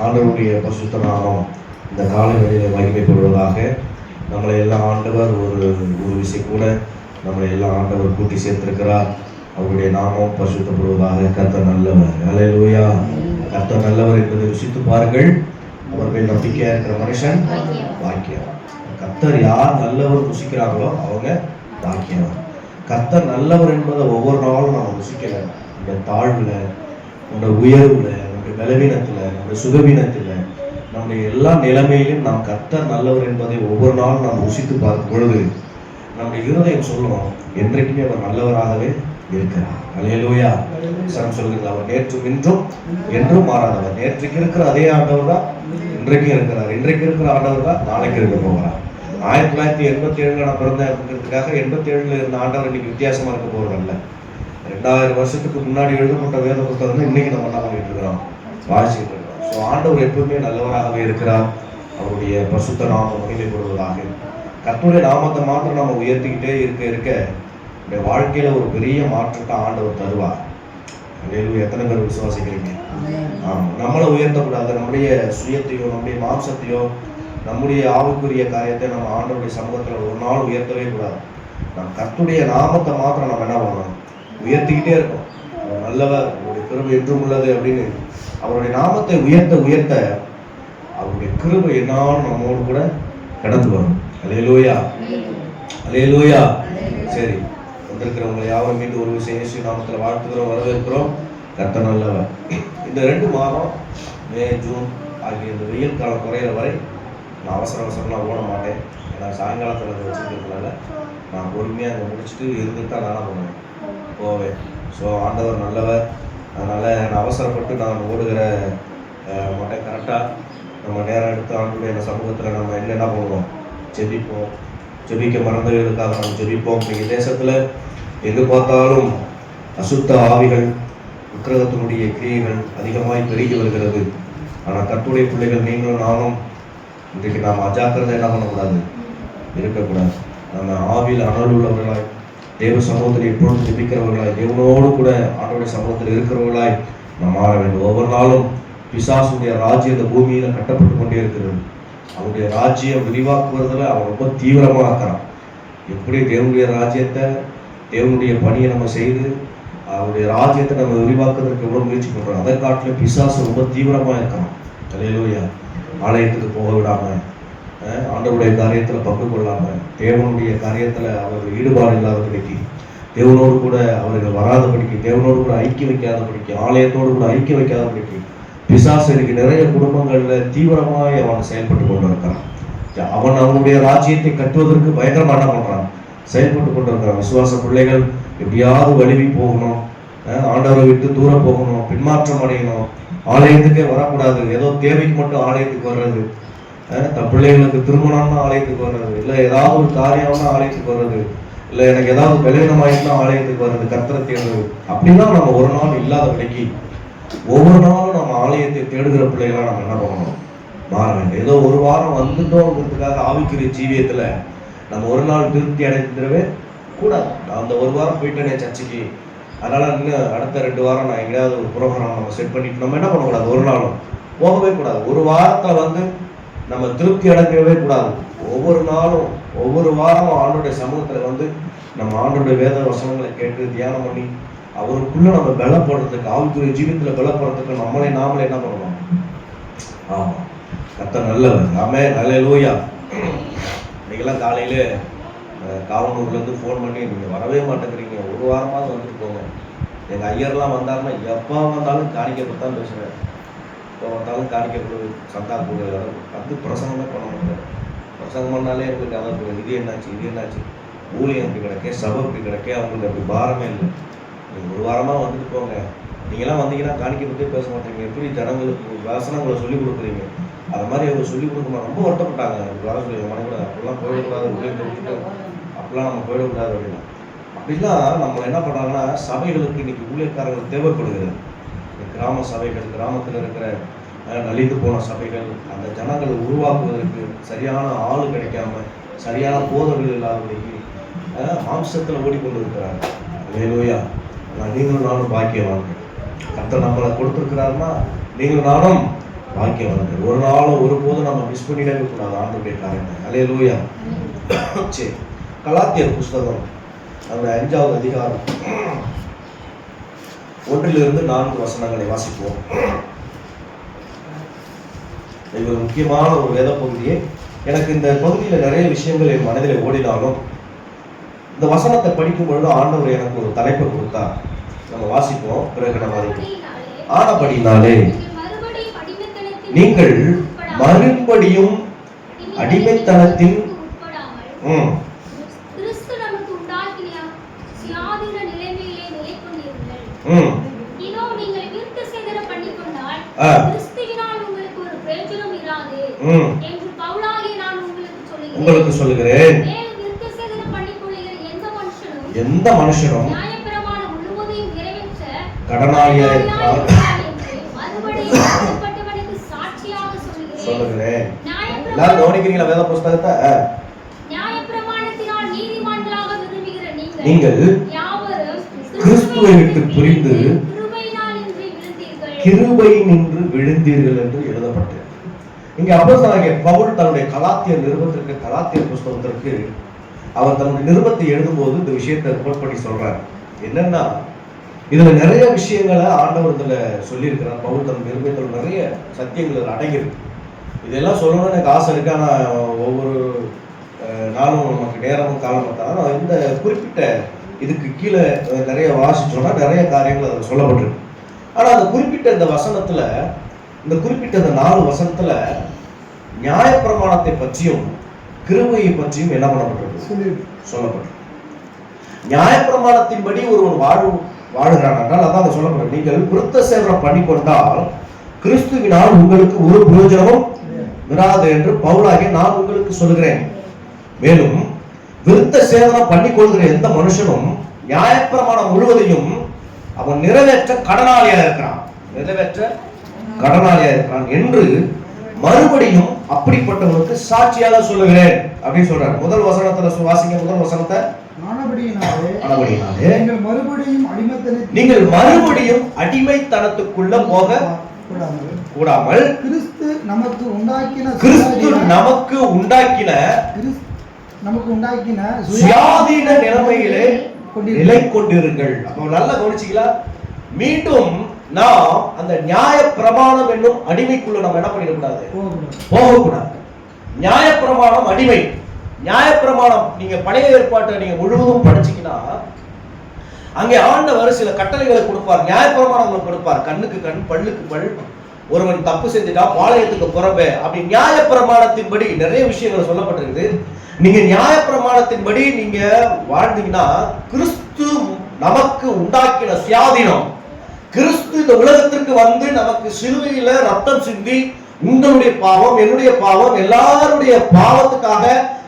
ஆண்டவருடைய பரிசுத்த நாமம் இந்த காலை வேளையிலே மகிமைப்படுவதாக. நம்மளை எல்லாம் ஆண்டவர் ஒரு விஷயம் கூட நம்மளை எல்லாம் ஆண்டவர் கூட்டி சேர்த்திருக்கிறார். அவருடைய நாமம் பரிசுத்தப்படுவதாக. கர்த்தர் நல்லவர். அல்லேலூயா. கர்த்தர் நல்லவர் என்பதை ருசித்து பாருங்கள். அவர்கள் நம்பிக்கையா இருக்கிற மனுஷன் பாக்கியம். கர்த்தர் யார் நல்லவர் ருசிக்கிறாங்களோ அவங்க பாக்கியம். கர்த்தர் நல்லவர் என்பதை ஒவ்வொரு நாளும் நாம் ருசிக்கல. இந்த தாழ்வுல, நம்முடைய உயர்வுல, நம்முடைய பலவீனத்துல, நம்முடைய சுகவீனத்துல, நம்முடைய எல்லா நிலைமையிலும் நாம் கர்த்தர் நல்லவர் என்பதை ஒவ்வொரு நாளும் நாம் ருசித்து பார்க்கும் பொழுது நம்முடைய இருதயம் சொல்லும், என்றைக்குமே அவர் நல்லவராகவே இருக்கிறார். அல்லேலூயா. சொல்லுங்கள், அவர் நேற்றும் இன்றும் என்றும் மாறாதவர். நேற்றுக்கு இருக்கிற அதே ஆண்டவர் தான் இன்றைக்கும் இருக்கிறார். இன்றைக்கு இருக்கிற ஆண்டவர் தான் நாளைக்கு இருக்க போகிறார். 1987 நான் பிறந்தேன் அப்படிங்கிறதுக்காக 87 இருந்த ஆண்டவர் இன்னைக்கு வித்தியாசமா இருக்க போறதில்ல. 2000 வருஷத்துக்கு முன்னாடி எழுதப்பட்ட வேத புத்தகம் தான் இன்னைக்கு நம்ம என்ன பண்ணிட்டு இருக்கிறோம், வாசிச்சுட்டு இருக்கிறோம். ஸோ ஆண்டவர் எப்பவுமே நல்லவராகவே இருக்கிறார். அவருடைய பரிசுத்த நாமம் மகிமைப்படுவதாக. கர்த்தருடைய நாமத்தை மாத்திரம் நம்ம உயர்த்திக்கிட்டே இருக்க இந்த வாழ்க்கையில ஒரு பெரிய மாற்றத்தை ஆண்டவர் தருவார். எத்தனை பேர் விசுவாசிக்கிறீங்க? ஆமா, நம்மளை உயர்த்தக்கூடாது. நம்முடைய சுயத்தையோ, நம்முடைய மாம்சத்தையோ, நம்முடைய ஆவிக்குரிய காரியத்தை நம்ம ஆண்டவருடைய சமூகத்துல ஒரு நாள் உயர்த்தவே கூடாது. நம்ம கர்த்தருடைய நாமத்தை மாத்திரம் நம்ம என்ன பண்ணணும், உயர்த்திக்கிட்டே இருக்கோம். நல்லவர், அவருடைய கிருபை என்றும் உள்ளது அப்படின்னு அவருடைய நாமத்தை உயர்த்த அவருடைய கிருபை என்னாலும் நம்மோடு கூட கடந்து வரும். அல்லேலூயா, அல்லேலூயா. சரி, வந்திருக்கிறவங்களை யாரும் மீண்டும் ஒரு விஷயம் இயேசு நாமத்தில் வாழ்த்துக்கிறோம், வரவேற்கிறோம். கர்த்தர் நல்லவர். இந்த 2 மாதம் மே, ஜூன் ஆகிய இந்த வெயில் காலம் குறையிற வரை நான் அவசரம்லாம் ஓட மாட்டேன். ஏன்னா சாயங்காலத்தில் அதை வச்சுருக்கிறதுனால நான் பொறுமையாக அங்கே முடிச்சுட்டு இருந்துட்டு தான் நானும் போவேன். ஸோ ஆண்டவர் நல்லவர். அதனால் நான் அவசரப்பட்டு நான் ஓடுகிற மாட்டேன். கரெக்டாக நம்ம நேரம் எடுத்து ஆண்டுடைய சமூகத்தில் நம்ம என்னென்ன பண்ணுவோம், ஜெபிப்போம். ஜெபிக்க மறந்தவர்களுக்காக நம்ம ஜெபிப்போம். இன்றைக்கி தேசத்தில் எங்கு பார்த்தாலும் அசுத்த ஆவிகள், விக்கிரகத்தினுடைய கிரியைகள் அதிகமாய் பெருகி வருகிறது. ஆனால் கர்த்தருடைய பிள்ளைகள் நீங்களும் நானும் இன்றைக்கு நாம் அஜாக்கிரதை என்ன பண்ணக்கூடாது, இருக்கக்கூடாது. நம்ம ஆவியில் அனல் உள்ளவர்களாய், தேவ சமூகத்தில் எப்பொழுதும் ஜெபிக்கிறவர்களாய், தேவனோடு கூட ஆண்டவருடைய சமூகத்தில் இருக்கிறவர்களாய் நாம் மாற வேண்டும். ஒவ்வொரு நாளும் பிசாசுடைய ராஜ்யம் இந்த பூமியில கட்டப்பட்டு கொண்டே இருக்கிறது. அவருடைய ராஜ்யம் விரிவாக்குவதில் அவன் ரொம்ப தீவிரமாக இருக்கிறான். எப்படி தேவனுடைய ராஜ்யத்தை, தேவனுடைய பணியை நம்ம செய்து அவருடைய ராஜ்யத்தை நம்ம விரிவாக்குவதற்கு எவ்வளோ முயற்சி பண்ணுறோம், அதை காட்டிலும் பிசாசு ரொம்ப தீவிரமாக இருக்கிறான். அல்லேலூயா. ஆலயத்துக்கு போக விடாமல், ஆண்டவருடைய காரியத்தில் பங்கு கொள்ளாமல், தேவனுடைய காரியத்தில் அவர்கள் ஈடுபாடு இல்லாதபடிக்கு, தேவனோடு கூட அவர்கள் வராதபடிக்கு, தேவனோடு கூட ஐக்கியம் வைக்காதபடிக்கு, ஆலயத்தோடு கூட ஐக்கியம் வைக்காதபடிக்கு பிசாசு இன்னைக்கு நிறைய குடும்பங்களில் தீவிரமாக அவன் செயல்பட்டு கொண்டு இருக்கிறான். அவன் அவனுடைய ராஜ்யத்தை கட்டுவதற்கு பயங்கரமாக என்ன பண்ணுறான், செயல்பட்டு கொண்டு இருக்கிறான். விசுவாச பிள்ளைகள் எப்படியாவது வலிவி போகணும், ஆண்டவரை விட்டு தூரம் போகணும், பின்மாற்றம் அடையணும், ஆலயத்துக்கே வரக்கூடாது. ஏதோ தேவைக்கு மட்டும் ஆலயத்துக்கு வர்றது, தன் பிள்ளைகளுக்கு திருமணம்னா ஆலயத்துக்கு வர்றது, இல்லை ஏதாவது ஒரு காரியம்னா ஆலயத்துக்கு வர்றது, இல்லை எனக்கு ஏதாவது பலவீனமாயிட்டுனா ஆலயத்துக்கு வர்றது, கர்த்தரை தேடுறது. அப்படின்னா நம்ம ஒரு நாள் இல்லாதபடிக்கு ஒவ்வொரு நாளும் நம்ம ஆலயத்தை தேடுகிற பிள்ளைகளாக நம்ம என்ன பண்ணணும், மாற வேண்டும். ஏதோ ஒரு வாரம் வந்துட்டோங்கிறதுக்காக ஆவிக்குரிய ஜீவியத்தில் நம்ம ஒரு நாள் திருப்தி அடைந்துடவே கூடாது. நான் அந்த ஒரு வாரம் போயிட்டேனே சர்ச்சைக்கு, அதனால் இன்னும் அடுத்த 2 வாரம் நான் எங்கேயாவது ஒரு ப்ரோக்ராம் நம்ம செட் பண்ணிட்டு நம்ம என்ன பண்ணக்கூடாது, ஒரு நாளும் போகவே கூடாது. ஒரு வாரத்தில் நம்ம திருப்தி அடைஞ்சிடவே கூடாது. ஒவ்வொரு நாளும் ஒவ்வொரு வாரமும் ஆண்டோடைய சமூகத்தில் நம்ம ஆண்டோடைய வேத வசனங்களை கேட்டு தியானம் பண்ணி அவருக்குள்ள நம்ம பலப்படுறதுக்கு, ஆவிக்குரிய ஜீவியத்தில் பலப்படுறதுக்கு நாமளே என்ன பண்ணணும். ஆமாம், கர்த்தர் நல்லவர். ஆமென், அல்லேலூயா. இன்னைக்கெல்லாம் காலையில் காவனூர்லேருந்து ஃபோன் பண்ணி நீங்கள் வரவே மாட்டேங்கிறீங்க, ஒரு வாரமாக வந்துட்டு போங்க. எங்கள் ஐயர்லாம் வந்தாருன்னா எப்போ வந்தாலும் காணிக்கப்பட்டு தான் பேசுகிறேன். எப்போ வந்தாலும் காணிக்கப்படுது, சந்தா கூட பிரசங்கமே பண்ண மாட்டேன். பிரசங்கம் பண்ணாலே எங்களுக்கு அதை இது என்னாச்சு, ஊழியம் அப்படி கிடக்கே, சபை அப்படி கிடக்கே, அவங்களுக்கு அப்படி பாரமே இல்லை. நீங்கள் ஒரு வாரமாக வந்துட்டு போங்க. நீங்களாம் வந்தீங்கன்னா காணிக்கப்பட்டே பேச மாட்டீங்க. எப்படி ஜனங்களுக்கு வசனங்களை சொல்லிக் கொடுக்குறீங்க, அது மாதிரி அவங்க சொல்லிக் கொடுக்க ரொம்ப வருத்தப்பட்டாங்க. வர சொல்லி மனைவிட அப்படிலாம் போயிடக்கூடாது, ஊழியத்தை விட்டுட்டு அப்படிலாம் நம்ம போயிடக்கூடாது அப்படின்னா. அப்படிலாம் நம்ம என்ன பண்ணுறாங்கன்னா, சபைகளுக்கு இன்னைக்கு ஊழியக்காரர்கள் தேவைப்படுகிறது. கிராம சபைகள், கிராமத்தில் இருக்கிற நலிந்து போன சபைகள், அந்த ஜனங்களை உருவாக்குவதற்கு சரியான ஆள் கிடைக்காம, சரியான போதர்கள் இல்லாதபடிக்கு மாம்சத்தில் ஓடிக்கொண்டு இருக்கிறாங்க. அல்லேலூயா. நீங்களும் நானும் பாக்கியவான்கள். கர்த்தர் நம்மளை கொடுத்துருக்கிறாருன்னா நீங்களும் நானும் வாக்கியம். ஒரு நாளும் ஒருபோதும் நம்ம மிஸ் பண்ணிடவே கூடாது ஆண்டவருடைய காரியத்தை. அல்லேலூயா. சரி, கலாத்தியர் புஸ்தகம் அந்த 5வது அதிகாரம் 1-4 வசனங்களை வாசிப்போம். இது ஒரு முக்கியமான ஒரு வேத பகுதியே. எனக்கு இந்த பகுதியில் நிறைய விஷயங்கள் என் மனதில் ஓடினாலும் இந்த வசனத்தை படிக்கும் பொழுது ஆண்டவர் எனக்கு ஒரு தலைப்பை கொடுத்தார். நம்ம வாசிப்போம், பிறகு நம்ம ஆனபடினாலே நீங்கள் மறுபடியும் அடிமைத்தனத்தின் உங்களுக்கு சொல்லுகிறேன், எந்த மனுஷனும் கடனாளியா இருக்கிறார் சொல்லுகிறேன். எல்லாரும் கவனிக்கிறீங்களா வேத புஸ்தகத்தை? நீங்கள் கிறிஸ்துவை விட்டு பிரிந்து கிருபை நின்று விழுந்தீர்கள் என்று எழுதப்பட்டது. இங்க அப்போஸ்தலனாகிய பவுல் தன்னுடைய கலாத்தியர் நிருபத்திற்கு, கலாத்தியர் புஸ்தகத்திற்கு அவர் தன்னுடைய நிருபத்தை எழுதும் போது இந்த விஷயத்தை ரிப்போர்ட் பண்ணி சொல்றார். என்னன்னா, இதுல நிறைய விஷயங்களை ஆண்டவர் இதுல சொல்லியிருக்கிறார். பவுல் தன் நிருபத்தில் நிறைய சத்தியங்கள் அடங்கியிருக்கு. இதெல்லாம் சொல்லணும்னு எனக்கு ஆசை இருக்கு. ஆனா ஒவ்வொரு நாளும் நமக்கு நேரமும் காலம் தான். இந்த குறிப்பிட்ட இதுக்கு கீழே நிறைய வாசிச்சோம்னா நிறைய காரியங்கள் அதில் சொல்லப்பட்டிருக்கு. ஆனா அந்த குறிப்பிட்ட இந்த வசனத்துல, இந்த குறிப்பிட்ட இந்த 4 வசனத்துல நியாயப்பிரமாணத்தை பற்றியும் கிருபையை பற்றியும் என்ன பண்ணப்பட்டிருக்கு? சொல்லப்பட்டிருக்கு. நியாயப்பிரமாணத்தின்படி ஒருவன் வாழுகிறான் என்றால் அதான் சொல்லப்பட்டிருக்கு. நீங்கள் விருத்த சேதனம் பண்ணி கொண்டால் கிறிஸ்துவினால் உங்களுக்கு ஒரு பிரயோஜனமும் விராது என்று பவுலாகிய நான் உங்களுக்கு சொல்கிறேன். மேலும் விருத்த சேதனம் பண்ணி கொள்கிற எந்த மனுஷனும் நியாயப்பிரமாணம் முழுவதையும் அவன் நிறைவேற்ற கடனாளியா இருக்கிறான், என்று மறுபடியும் அப்படிப்பட்டவனுக்கு சாட்சியாக சொல்லுகிறேன் அப்படின்னு சொல்றாரு. முதல் வசனத்துல வாசிங்க. முதல் வசனத்தை, நீங்கள் மறுபடியும் அடிமைத்தனத்துக்குள்ள போக கூடாமல் கிறிஸ்து நமக்கு உண்டாக்கின சுயாதீன நிலைமையிலே நிலை கொண்டிருங்கள். அப்ப நல்லா கவனிச்சீங்களா? மீண்டும் நாம் அந்த நியாய பிரமாணம் என்னும் அடிமைக்குள்ள நம்ம என்ன பண்ணிடக்கூடாது? போகக்கூடாது. நியாய பிரமாணம் அடிமை. நியாய பிரமாணம் நீங்க பழைய ஏற்பாட்டை நீங்க முழுவதும் படிச்சீங்கன்னா அங்கே ஆண்டவர் சில கட்டளைகளை கொடுப்பார், நியாய பிரமாணங்களை கொடுப்பார். கண்ணுக்கு கண், பல்லுக்கு பல், ஒருவன் தப்பு செஞ்சுட்டா பாளையத்துக்கு புறம்பே, அப்படி நியாய பிரமாணத்தின்படி நிறைய விஷயங்கள் சொல்லப்பட்டிருக்குது. நீங்க நியாய பிரமாணத்தின்படி நீங்க வாழ்ந்தீங்கன்னா கிறிஸ்து நமக்கு உண்டாக்கின சுயாதீனம், கிறிஸ்து இந்த உலகத்திற்கு வந்து நமக்கு சிலுவையில ரத்தம் சிந்தி உங்களுடைய பாவம், என்னுடைய பாவம், எல்லாருடைய பாவத்துக்காக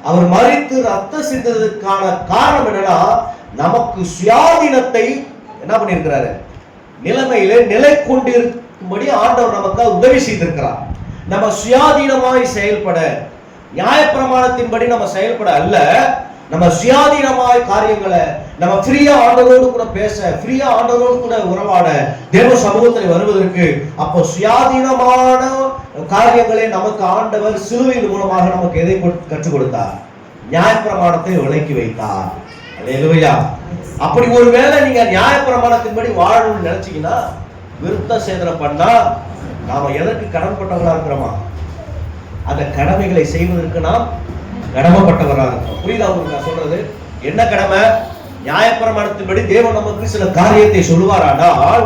அவர் மரித்து ரத்தம் சிந்ததற்கான காரணம் என்னன்னா, நமக்கு சுயாதீனத்தை என்ன பண்ணியிருக்கிறாரு? நிலைமையில நிலை கொண்டிருக்கும்படி ஆண்டவர் நமக்கு உதவி செய்திருக்கிறார். நம்ம சுயாதீனமாய் செயல்பட, நியாயப்பிரமாணத்தின்படி நம்ம செயல்பட அல்ல, நம்ம சுயாதீனமாய் காரியங்களை நம்ம ஃப்ரீயா ஆண்டவரோடு கூட பேச, ஃப்ரீயா ஆண்டவரோடு கூட உறவாட, தேவ சமூகத்தில் வருவதற்கு அப்போ சுயாதீனமான காரியங்களை நமக்கு ஆண்டவர் சிலுவையின் மூலமாக நமக்கு எதை கற்றுக் கொடுத்தார்? நியாயப்பிரமாணத்தை விலக்கி வைத்தார். அல்லேலூயா. அப்படி ஒருவேளை நீங்க நியாயப்பிரமாணத்தின்படி வாழணும்னு நினைச்சீங்கன்னா, விருத்த சேதனம் பண்ணா நாம எதற்கு கடன்பட்டவர்களா இருக்கிறோமா? அந்த கடமைகளை செய்வதற்கு நாம் கடமைப்பட்டவராக இருக்கிறோம். புரியுதா உங்களுக்கு நான் சொல்றது? என்ன கடமை? நியாயப்பிரமாணத்தின்படி தேவன் நமக்கு சில காரியத்தை சொல்லுவாரானால்,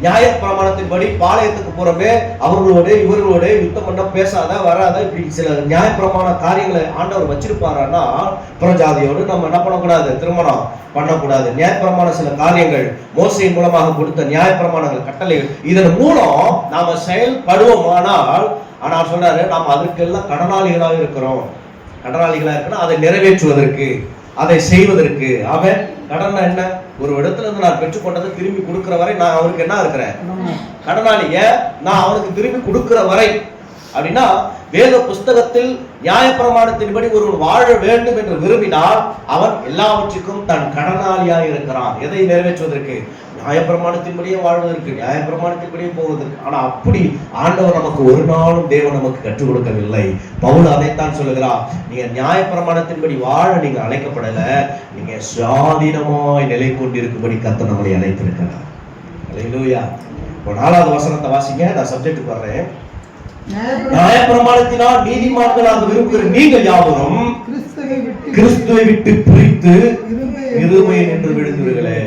நியாயப்பிரமாணத்தின்படி பாளையத்துக்கு போறவே அவர்களோட இவர்களோட யுத்தம் பண்ண, பேசாத, வராத, இப்படி சில நியாயப்பிரமாண காரியங்களை ஆண்டவர் வச்சிருப்பாரானா, புறஜாதியோடு நம்ம என்ன பண்ணக்கூடாது? திருமணம் பண்ணக்கூடாது. நியாயப்பிரமாண சில காரியங்கள் மோசையின் மூலமாக கொடுத்த நியாயப்பிரமாணங்கள், கட்டளைகள், இதன் மூலம் நாம செயல்படுவோமானால், ஆனால் சொல்றாரு நாம் அதற்கெல்லாம் கடனாளிகளாக இருக்கிறோம். கடனாளிகளா இருக்கணும் அதை நிறைவேற்றுவதற்கு, அதை செய்வதற்கு. அவன் கடன் என்ன? ஒரு இடத்துல இருந்து நான் பெற்றுக்கொண்டதை திரும்பி கொடுக்கிற வரை நான் அவருக்கு என்ன இருக்கிறேன்? கடனாளி. நான் அவனுக்கு திரும்பி கொடுக்கிற வரை அப்படின்னா, வேத புஸ்தகத்தில் நியாயப்பிரமாணத்தின்படி ஒருவன் வாழ வேண்டும் என்று விரும்பினால் அவன் எல்லாவற்றுக்கும் தன் கடனாளியாக இருக்கிறான். எதை நிறைவேற்றுவதற்கு? நியாயப்பிரமாணத்தின்படியே வாழ்வதற்கு, நியாயப்பிரமாணத்தின்படியே போவதற்கு. ஆனா அப்படி ஆண்டவர் நமக்கு ஒரு நாளும் தேவன் நமக்கு கற்றுக் கொடுக்கவில்லை. பவுல் அதைத்தான் சொல்லுகிறார், நீங்க நியாயப்பிரமாணத்தின்படி வாழ நீங்க அழைக்கப்படல, நீங்க சுயாதீனமாய் நிலை கொண்டிருக்கும்படி கர்த்தர் நம்மளை அழைத்திருக்கிறார். அல்லேலூயா. இப்போ 4வது வசனத்தை வாசிங்க, நான் சப்ஜெக்ட்டுக்கு வர்றேன். நியாயப்பிரமாணத்தினால் நீதிமான்களாக விரும்புகிற நீங்கள் யாவரும் கிறிஸ்துவை விட்டு பிரித்து இருமையை நின்று விழுந்தீர்களே.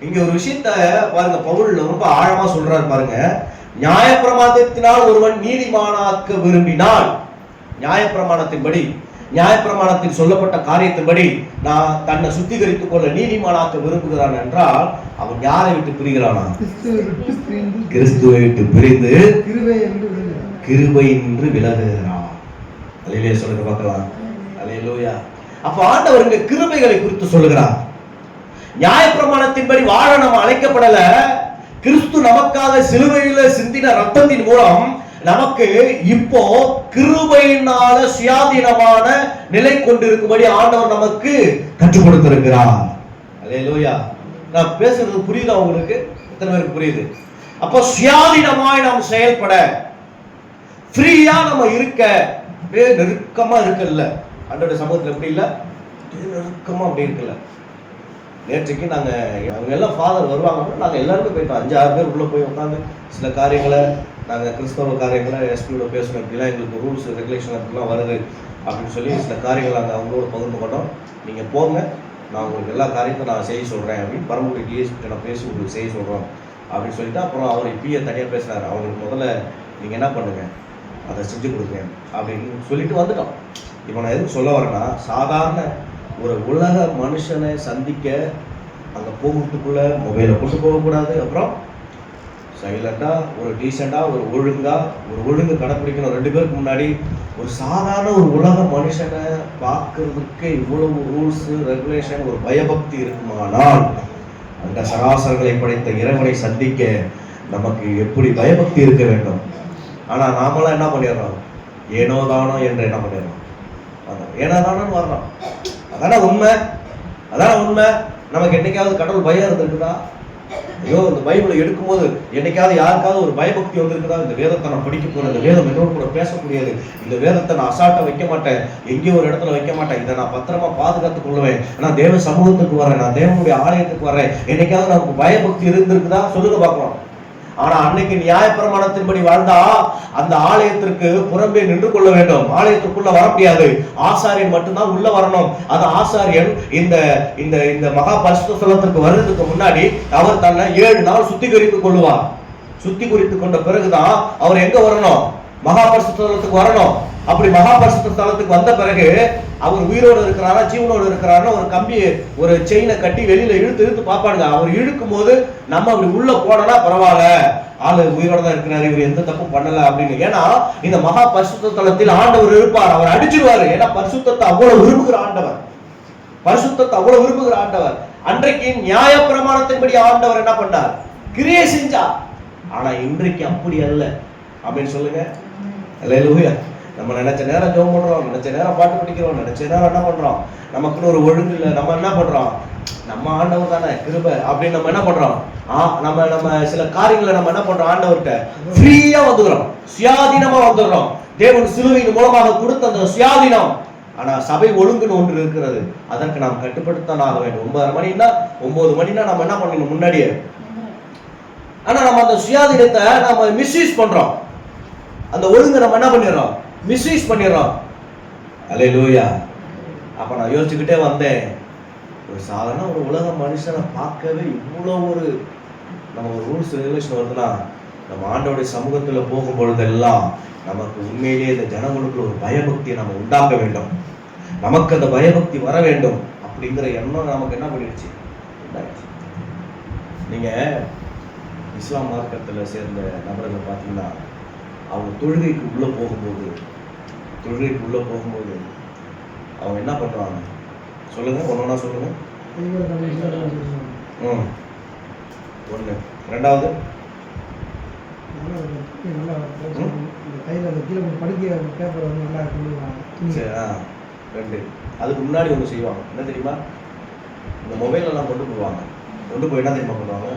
இங்க ஒரு விஷயத்த பாருங்க, பவுல் ரொம்ப ஆழமா சொல்றாரு பாருங்க. நியாயப்பிரமாணத்தினால் ஒருவன் நீதிமானாக்க விரும்பினால், நியாயப்பிரமாணத்தின்படி, நியாயப்பிரமாணத்தில் சொல்லப்பட்ட காரியத்தின்படி நான் தன்னை சுத்திகரித்துக் கொள்ள நீதிமானாக்க விரும்புகிறான் என்றால் அவன் யாரை விட்டு பிரிகிறானா? கிறிஸ்துவை விட்டு பிரிந்து கிருபை என்று விலகுகிறான். அல்லேலூயா சொல்லுங்க பார்க்கலாம். அல்லேலூயா. அப்ப ஆண்டவர் இங்க கிருபைகளை குறித்து சொல்லுகிறார். நியாயப்பிரமாணத்தின்படி வாழ நம்ம அழைக்கப்படல. கிறிஸ்து நமக்காக சிலுவையில சிந்தின ரத்தத்தின் மூலம் நமக்கு இப்போ கிருபையினால சுயாதீனமான நிலை கொண்டிருக்கும்படி ஆண்டவர் நமக்கு கற்றுக் கொடுத்திருக்கிறார். அல்லேலூயா. நான் பேசுறது புரியுதா உங்களுக்கு? எத்தனை பேருக்கு புரியுது? அப்போ சுயாதீனமாய் நாம் செயல்பட, ஃப்ரீயா நம்ம இருக்க, நெருக்கமா இருக்கல. ஆண்டவருடைய சமூகத்துல எப்படி இல்ல, நெருக்கமா அப்படி இருக்கல. நேற்றுக்கு நாங்க அவங்க எல்லாம் ஃபாதர் வருவாங்க, நாங்க எல்லாருமே போயிட்டோம். 5-6 பேர் உள்ள போய் உட்காந்து சில காரியங்களை நாங்கள் கிறிஸ்தவ காரியங்களை எஸ்பியோட பேசணும், இப்படிலாம் எங்களுக்கு ரூல்ஸ் ரெகுலேஷன் அப்படிலாம் வருது அப்படின்னு சொல்லி சில காரியங்கள் நாங்கள் அவங்களோட பகிர்ந்து கொண்டோம். நீங்கள் போங்க, நான் உங்களுக்கு எல்லா காரியத்தையும் நான் செய்ய சொல்கிறேன் அப்படின்னு பரம்பரை டிஎஸ்பிட்ட நான் பேசி உங்களுக்கு செய்ய சொல்கிறோம் அப்படின்னு சொல்லிட்டு, அப்புறம் அவர் இப்பயே தனியாக பேசுகிறாரு. அவங்களுக்கு முதல்ல நீங்கள் என்ன பண்ணுங்க, அதை செஞ்சு கொடுங்க அப்படின்னு சொல்லிட்டு வந்துட்டோம். இப்போ நான் எதுவும் சொல்ல வரேன்னா, சாதாரண ஒரு உலக மனுஷனை சந்திக்க அங்கே போகிறதுக்குள்ளே மொபைலை கொண்டு போகக்கூடாது, அப்புறம் சைலண்டாக ஒரு டீசெண்டாக ஒரு ஒழுங்கு கடைப்பிடிக்கணும். 2 பேருக்கு முன்னாடி ஒரு சாதாரண ஒரு உலக மனுஷனை பார்க்கறதுக்கு இவ்வளவு ரூல்ஸு ரெகுலேஷன், ஒரு பயபக்தி இருக்குமானால் அந்த சராசரங்களை படைத்த இறைவனை சந்திக்க நமக்கு எப்படி பயபக்தி இருக்க வேண்டும். ஆனால் நாமெல்லாம் என்ன பண்ணிடுறோம், ஏனோ தானோ என்று என்ன பண்ணிடுறோம், ஏனோ தானோன்னு வர்றோம். அதான உண்மை. நமக்கு என்னைக்காவது கடவுள் பயம் இருந்திருக்குதா? ஐயோ, இந்த பைபிளை எடுக்கும்போது என்னைக்காவது யாருக்காவது ஒரு பயபக்தி வந்திருக்குதா? இந்த வேதத்தை நான் படிக்க போறேன், இந்த வேதம் என்னோட கூட பேசக்கூடியது, இந்த வேதத்தை நான் அசால்ட்டா வைக்க மாட்டேன், எங்கேயோ ஒரு இடத்துல வைக்க மாட்டேன், இதை நான் பத்திரமா பாதுகாத்துக் கொள்வேன், நான் தேவ சமூகத்துக்கு வரேன், நான் தேவனுடைய ஆலயத்துக்கு வரேன், என்னைக்காவது நமக்கு பயபக்தி இருந்திருக்குதா? சொல்லுங்க பார்க்கலாம். ஆனா அன்னைக்கு நியாயப்பிரமாணத்தின்படி வாழ்ந்தா அந்த ஆலயத்திற்கு புறம்பே நின்று கொள்ள வேண்டும், ஆலயத்துக்குள்ள வர முடியாது, ஆசாரியன் மட்டும்தான் உள்ள வரணும். அந்த ஆசாரியன் இந்த இந்த இந்த மகா பரிசுத்த ஸ்தலத்திற்கு வர்றதுக்கு முன்னாடி அவர் தன்னை 7 நாள் சுத்திகரித்துக் கொள்வார். சுத்திகரித்துக் கொண்ட பிறகுதான் அவர் எங்க வரணும், மகா பரிசுத்த ஸ்தலத்துக்கு வரணும். அப்படி மகா பரிசுத்த ஸ்தலத்துக்கு வந்த பிறகு அவர் உயிரோடு இருக்கிறாரா ஜீவனோடு இருக்கிறாரா ஒரு கம்பி ஒரு செயினை கட்டி வெளியில இழுத்து பார்ப்பாங்க. அவர் இழுக்கும் போது நம்ம அப்படி உள்ள போனா பரவாயில்ல, ஆளு உயிரோட தான் இருக்கிறாரு, இவர் எந்த தப்பும் பண்ணல அப்படின்னு. ஏன்னா இந்த மகா பரிசுத்த ஸ்தலத்தில் ஆண்டவர் இருப்பார், அவர் அடிச்சிருவாரு. ஏன்னா பரிசுத்தத்தை அவ்வளவு விரும்புகிற ஆண்டவர், அன்றைக்கு நியாய பிரமாணத்தின்படி ஆண்டவர் என்ன பண்ணார், கிரியை செஞ்சார். ஆனா இன்றைக்கு அப்படி அல்ல அப்படின்னு சொல்லுங்க. அல்லேலூயா. நம்ம நினைச்ச நேரம் ஜெபம் பண்றோம், நினைச்ச நேரம் பாட்டு படிக்கிறோம், நினைச்ச நேரம் என்ன பண்றோம், நமக்குன்னு ஒரு ஒழுங்கு இல்லை. நம்ம என்ன பண்றோம், நம்ம ஆண்டவர் தானே கிருபை அப்படின்னு நம்ம என்ன பண்றோம், நம்ம சில காரியங்களை நம்ம என்ன பண்றோம், ஆண்டவர்கிட்ட ஃப்ரீயா வந்துடுறோம், சுயாதீனமா வந்துடுறோம். தேவன் சிலுவையின் மூலமாக கொடுத்த அந்த சுயாதீனம். ஆனா சபை ஒழுங்குன்னு ஒன்று இருக்கிறது, அதற்கு நாம் கட்டுப்படுத்தான் ஆக வேண்டும். 9 மணினா நம்ம என்ன பண்ணணும் முன்னாடியே. ஆனா நம்ம அந்த சுயாதீனத்தை நம்ம மிஸ்யூஸ் பண்றோம், அந்த ஒழுங்கு நம்ம என்ன பண்ணிடுறோம், மிஸ்யூஸ் பண்ணிடுறோம். அல்லேலூயா. அப்ப நான் யோசிச்சுக்கிட்டே வந்தேன், ஒரு சாதாரண ஒரு உலக மனுஷனை பார்க்கவே இவ்வளோ நம்ம ஒரு ரூல்ஸ் ரெகுலேஷன் வருதுன்னா, நம்ம ஆண்டவருடைய சமூகத்துல போகும் பொழுதெல்லாம் நமக்கு உண்மையிலேயே இந்த ஜனங்களுக்கு ஒரு பயபக்தியை நம்ம உண்டாக்க வேண்டும், நமக்கு அந்த பயபக்தி வர வேண்டும் அப்படிங்கிற எண்ணம் நமக்கு என்ன பண்ணிடுச்சு. நீங்க இஸ்லாம் மார்க்கத்துல சேர்ந்த நபர்கள் பார்த்தீங்கன்னா, அவங்க தொழுகைக்கு உள்ள போகும்போது அவங்க என்ன பண்றாங்க சொல்லுங்க, ஒன்னொன்னா சொல்லுங்க. 1 2வது அதுக்கு முன்னாடி ஒன்று செய்வாங்க, என்ன தெரியுமா, இந்த மொபைல் எல்லாம் கொண்டு போவாங்க. கொண்டு போய் என்ன தெரியுமா பண்ணுவாங்க,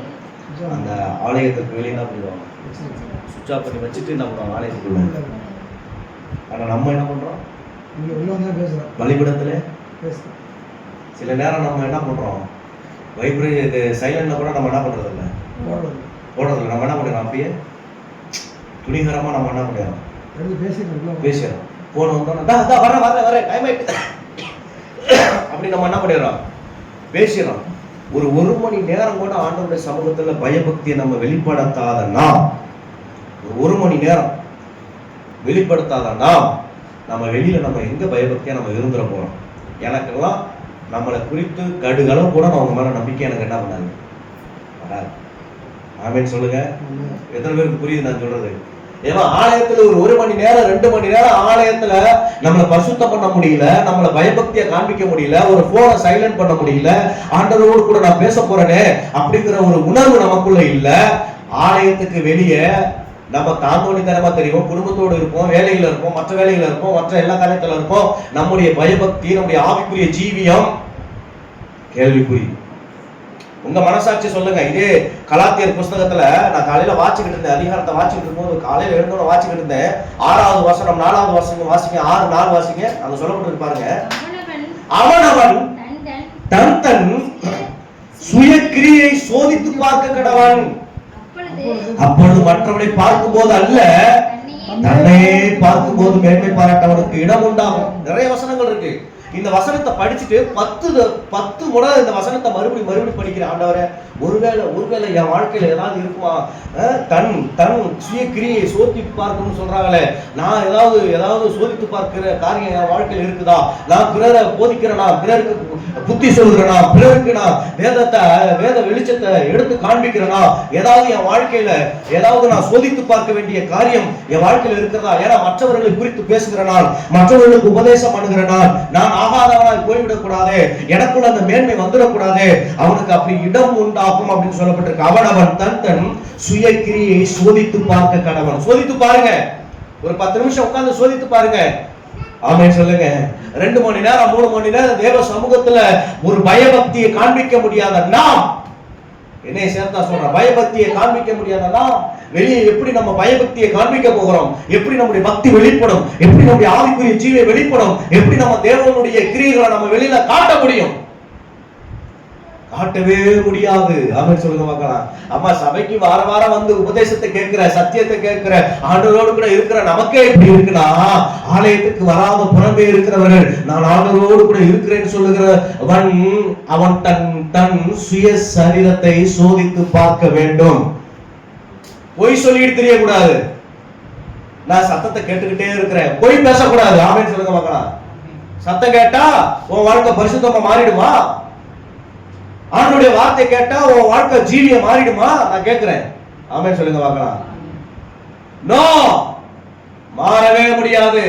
அந்த ஆலயத்துக்கு வெளியே என்ன பண்ணுவாங்க, சுவிட்ச் ஆஃப் பண்ணி வச்சுட்டு என்ன பண்ணுவாங்க ஆலயத்துக்குள்ள. ஆனால் நம்ம என்ன பண்ணுறோம், பலிபீடத்துல சில நேரம் நம்ம என்ன பண்ணுறோம், வைப்ரேட் சைலண்ட்ல கூட நம்ம என்ன பண்ணுறது இல்லை, போடுறதில்ல. நம்ம என்ன பண்ணுறோம், அப்படியே துணிகரமாக நம்ம என்ன பண்ணுறோம், பேசுகிறோம். போன் வந்தோன்னா வர டைம் ஆயிட்டு அப்படி நம்ம என்ன பண்ணிடுறோம், பேசுகிறோம். ஒரு மணி நேரம் கூட ஆண்டவருடைய சமூகத்தில் பயபக்தியை நம்ம வெளிப்படுத்தாதன்னா, ஒரு மணி நேரம் வெளிப்படுத்தாதன்னா நம்ம வெளியில நம்ம எங்க பயபக்தியா நம்ம இருந்துட போறோம். எனக்கெல்லாம் நம்மளை குறித்து கடுகளவு கூட அவங்க மேல நம்பிக்கை எனக்கு என்ன பண்ணாது, வராது. ஆமேன்னு சொல்லுங்க. எத்தனை பேருக்கு புரியுது நான் சொல்றது? ஏன்னா ஆலயத்துல ஒரு மணி நேரம் 2 மணி நேரம் ஆலயத்துல நம்மளை பரிசுத்தம் பண்ண முடியல, நம்மளை பயபக்தியை காண்பிக்க முடியல, ஒரு போனை சைலண்ட் பண்ண முடியல, ஆண்டவரோடு கூட நான் பேச போறேனே அப்படிங்கிற ஒரு உணர்வு நமக்குள்ள இல்ல. ஆலயத்துக்கு வெளியே நம்ம தாந்தோணித்தனமா தெரியும், குடும்பத்தோடு இருப்போம், வேலையில இருப்போம், மற்ற வேலையில இருப்போம், மற்ற எல்லா காரியத்துல இருப்போம். நம்முடைய பயபக்தி, நம்முடைய ஆவிக்குரிய ஜீவியம் கேள்விக்குறி. உங்க மனசாட்சி சொல்லுங்க. இதே கலாத்தியர் புஸ்தகத்துல நான் காலையில வாசிக்கிட்டு இருந்தேன், அதிகாரத்தை வாசிக்கிட்டு இருக்கும்போது காலையில எழுந்தோட வாசிக்கிட்டு இருந்தேன். 6வது வசனம் 4வது வசனம் வாசிங்க, 6:4 வாசிங்க. அங்க சொல்லப்பட்டு பாருங்க, அவனவன் தன் தன் சுய கிரியை சோதித்து பார்க்க கடவன், அப்பொழுது மற்றவனை பார்க்கும் போது அல்ல தன்னையே பார்க்கும் போது மேன்மை பாராட்டவனுக்கு இடம் உண்டாகும். நிறைய வசனங்கள் இருக்கு. இந்த வசனத்தை படிச்சுட்டு 10 முறை இந்த வசனத்தை மறுபடியும் படிக்கிற ஆண்டவரே, ஒருவேளை என் வாழ்க்கையில ஏதாவது இருக்குமா, தன் சுய கிரியை சோதித்து பார்க்கணும்னு சொல்றாங்களே, நான் ஏதாவது சோதித்து பார்க்கிற காரியம் என் வாழ்க்கையில் இருக்குதா, நான் பிறரை போதிக்கிறேனா, பிறருக்கு புத்தி சொல்கிறேனா, பிறருக்கு நான் வேத வெளிச்சத்தை எடுத்து காண்பிக்கிறேனா, ஏதாவது என் வாழ்க்கையில ஏதாவது நான் சோதித்து பார்க்க வேண்டிய காரியம் என் வாழ்க்கையில் இருக்கிறதா? ஏன்னா மற்றவர்களை குறித்து பேசுகிறனால், மற்றவர்களுக்கு உபதேசம் பண்ணுகிறனால் நான் ஆகாதவனாய் போய்விடக் கூடாது, எனக்குள்ள அந்த மேன்மை வந்துடக்கூடாது, அவனுக்கு அப்படி இடம் உண்டாகும் அப்படின்னு சொல்லப்பட்டிருக்கு. அவனவன் தன் தன் சுய கிரியை சோதித்து பார்க்க கடவன். சோதித்து பாருங்க, ஒரு 10 நிமிஷம் உட்கார்ந்து சோதித்து பாருங்க. ஆமென் சொல்லுங்க. 2 மணி நேரம் 3 மணி நேரம் தேவ சமூகத்துல ஒரு பயபக்தியை காண்பிக்க முடியாதன்னா, என்னைய சேர்த்தா சொல்றேன், பயபக்தியை காண்பிக்க முடியாதன்னா வெளியே எப்படி நம்ம பயபக்தியை காண்பிக்க போகிறோம்? எப்படி நம்முடைய பக்தி வெளிப்படும்? எப்படி நம்முடைய ஆவிக்குரிய ஜீவை வெளிப்படும்? எப்படி நம்ம தேவனுடைய கிரியைகளை நம்ம வெளியில காட்ட முடியும்? காட்டவே முடியாது. ஆமென் சொல்லுங்க பார்க்கலாம். அம்மா சபைக்கு வாரம் வந்து உபதேசத்தை கேட்கிற, சத்தியத்தை கேட்கிற, ஆண்டவரோடு கூட இருக்கிற நமக்கே இப்படி இருக்குன்னா, ஆலயத்துக்கு வராத புறம்பே இருக்கிறவர்கள் நான் ஆண்டவரோடு கூட இருக்கிறேன்னு சொல்லுகிறவன் அவன் தன் சுய சரீரத்தை சோதித்து பார்க்க வேண்டும். பொய் சொல்லிட்டு தெரியக்கூடாது. நான் சத்தத்தை கேட்டுக்கிட்டே இருக்கிறேன், பொய் பேசக்கூடாது. ஆமென் சொல்லுங்க பார்க்கலாம். சத்தம் கேட்டா உன் வாழ்க்கை பரிசுத்தமா மாறிடுமா? ஆண்டவருடைய வார்த்தை கேட்டா உன் வாழ்க்கை ஜீவிய மாறிடுமா? நான் கேட்கிறேன். ஆமென் சொல்லுங்க பார்க்கலாம். நோ, மாறவே முடியாது.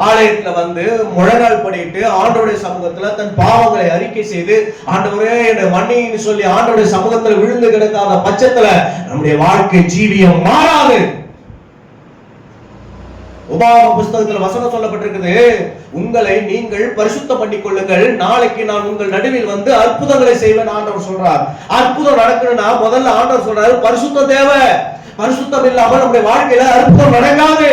ஆலயத்துல வந்து முழங்கால் படிட்டு ஆண்டவருடைய சமூகத்துல தன் பாவங்களை அறிக்கை செய்து ஆண்டவரே என்னை மன்னின்னு சொல்லி ஆண்டவருடைய சமூகத்துல விழுந்து கிடக்காத பட்சத்துல நம்முடைய வாழ்க்கை ஜீவியம் மாறாது. உபாகம புஸ்தகத்துல வசனம் சொல்லப்பட்டிருக்குது, உங்களை நீங்கள் பரிசுத்தம் பண்ணிக் கொள்ளுங்கள், நாளைக்கு நான் உங்கள் நடுவில் வந்து அற்புதங்களை செய்வேன் ஆண்டவர் சொல்றார். அற்புதம் நடக்கணும்னா முதல்ல ஆண்டவர் சொல்றாரு பரிசுத்தம் தேவை. பரிசுத்தம் இல்லாம நம்முடைய வாழ்க்கையில அற்புதம் நடக்காது.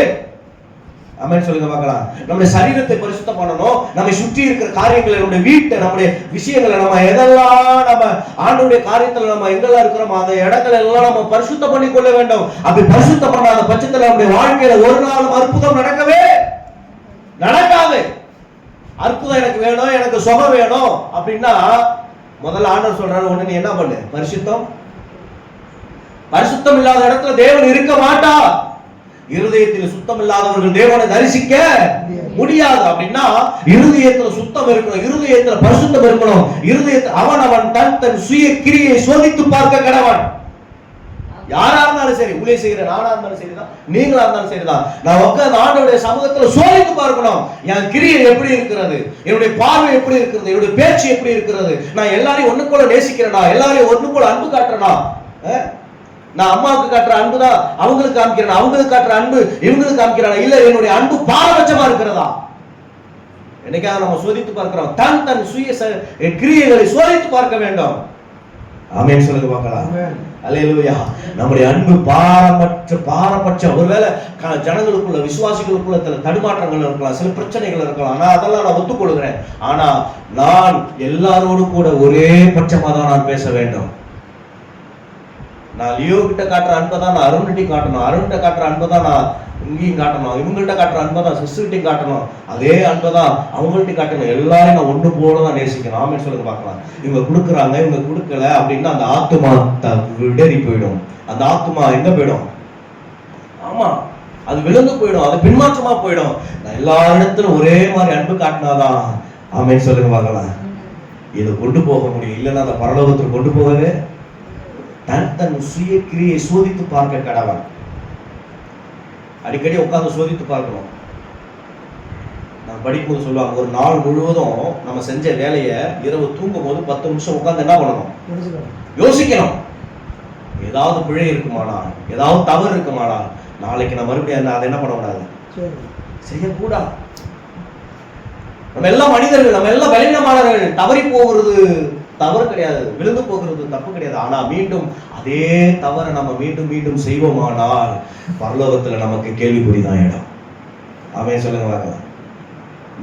ஆமென் சொல்லுங்க பார்க்கலாம். நம்முடைய சரீரத்தை பரிசுத்தம் பண்ணணும், நம்மை சுற்றி இருக்கிற காரியங்களை, நம்முடைய வீட்டை, நம்முடைய விஷயங்களை, நம்ம எதெல்லாம் நம்ம ஆண்டவருடைய காரியத்துல நம்ம எங்கெல்லாம் இருக்கிறோமோ அந்த இடங்களை எல்லாம் நம்ம பரிசுத்தம் பண்ணி கொள்ள வேண்டும். அப்படி பரிசுத்தம் பண்ணாத பட்சத்துல நம்முடைய வாழ்க்கையில ஒரு நாளும் அற்புதம் நடக்காது. அற்புதம் எனக்கு வேணும், எனக்கு சுகம் வேணும் அப்படின்னா முதல்ல ஆண்டவர் சொல்றாரு, ஒண்ணு நீ என்ன பண்ணு, பரிசுத்தம் இல்லாத இடத்துல தேவன் இருக்க மாட்டார். இருதயத்தில் சுத்தம் இல்லாதவர்கள் தேவனை தரிசிக்க முடியாது. அப்படின்னா இருதயத்துல சுத்தம் இருக்கணும், இருதயத்துல பரிசுத்தம் இருக்கணும். இருதயத்தில் அவன் தன் சுய கிரியை சோதித்து பார்க்க கடவன். யாரா இருந்தாலும் சரி, ஊழியம் செய்கிற நானா இருந்தாலும் சரிதான், நீங்களா இருந்தாலும் சரிதான், நான் உட்கார்ந்து ஆண்டவருடைய சமூகத்துல சோதித்து பார்க்கணும். என் கிரியை எப்படி இருக்கிறது, என்னுடைய பார்வை எப்படி இருக்கிறது, என்னுடைய பேச்சு எப்படி இருக்கிறது, நான் எல்லாரையும் ஒண்ணு போல நேசிக்கிறேனா, எல்லாரையும் ஒண்ணு போல அன்பு காட்டுறேனா, நான் அம்மாவுக்கு காட்டுற அன்பு தான் அவங்களுக்கு காமிக்கிறேன், அவங்களுக்கு காட்டுற அன்பு இவங்களுக்கு காமிக்கிறானா, இல்ல என்னுடைய அன்பு பாரபட்சமா இருக்கிறதா? என்னைக்காக நம்ம சோதித்து பார்க்கிறோம். தன் சுய கிரியைகளை சோதித்து பார்க்க வேண்டும். ஆமென் சொல்லுங்க பார்க்கலாம். அல்லேலூயா. நம்முடைய அன்பு பாரபட்சம். ஒருவேளை ஜனங்களுக்குள்ள விசுவாசிகளுக்குள்ள சில தடுமாற்றங்கள் இருக்கலாம், சில பிரச்சனைகள் இருக்கலாம். ஆனா அதெல்லாம் நான் ஒத்துக்கொள்கிறேன். ஆனா நான் எல்லாரோடும் கூட ஒரே பட்சமா தான் நான் பேச வேண்டும். நான் லியோ கிட்ட காட்டுற அன்பை தான் நான் அருண்கிட்ட காட்டணும், அருண்கிட்ட காட்டுற அன்பை தான் நான் இங்கேயும் காட்டணும், இவங்கள்ட்ட காட்டுற அன்பை தான் சிஸ்டர்கிட்டையும் காட்டணும், அதே அன்பை தான் அவங்கள்ட்ட காட்டணும். எல்லாரையும் நான் ஒன்று போல தான் நேசிக்கணும். ஆமென் சொல்லுங்க பார்க்கலாம். இவங்க கொடுக்குறாங்க, இவங்க கொடுக்கல அப்படின்னா அந்த ஆத்துமா விடறி போயிடும். அந்த ஆத்துமா எங்க போயிடும்? ஆமா, அது விழுந்து போயிடும், அது பின்மாற்றமா போயிடும். நான் எல்லா இடத்திலும் ஒரே மாதிரி அன்பு காட்டினாதான் ஆமென் சொல்லுங்க பார்க்கலாம் இதை கொண்டு போக முடியும். இல்லைன்னா அந்த பரலோகத்தில் கொண்டு போகவே தன் சுய கிரியை சோதித்து பார்க்க கடவன். அடிக்கடி உட்கார்ந்து சோதித்து பார்க்கணும். நான் படிக்கும்போது சொல்லுவாங்க, ஒரு நாள் முழுவதும் நம்ம செஞ்ச வேலையை இரவு தூங்கும் போது 10 நிமிஷம் உட்கார்ந்து என்ன பண்ணணும்? யோசிக்கணும். ஏதாவது பிழை இருக்குமானா, ஏதாவது தவறு இருக்குமானா, நாளைக்கு நான் மறுபடியும் அதை என்ன பண்ணக்கூடாது, செய்யக்கூடாது. நம்ம எல்லாம் மனிதர்கள், நம்ம எல்லாம் பலவீனமானவர்கள். தவறி போகிறது தவறு கிடையாது, விழுந்து போகிறது தப்பு கிடையாது. ஆனா மீண்டும் அதே தவறை நம்ம மீண்டும் மீண்டும் செய்வோமானால் பரலோகத்துல நமக்கு கேள்விக்குறிதான் இடம். ஆமென் சொல்லுங்க பார்க்கலாம்.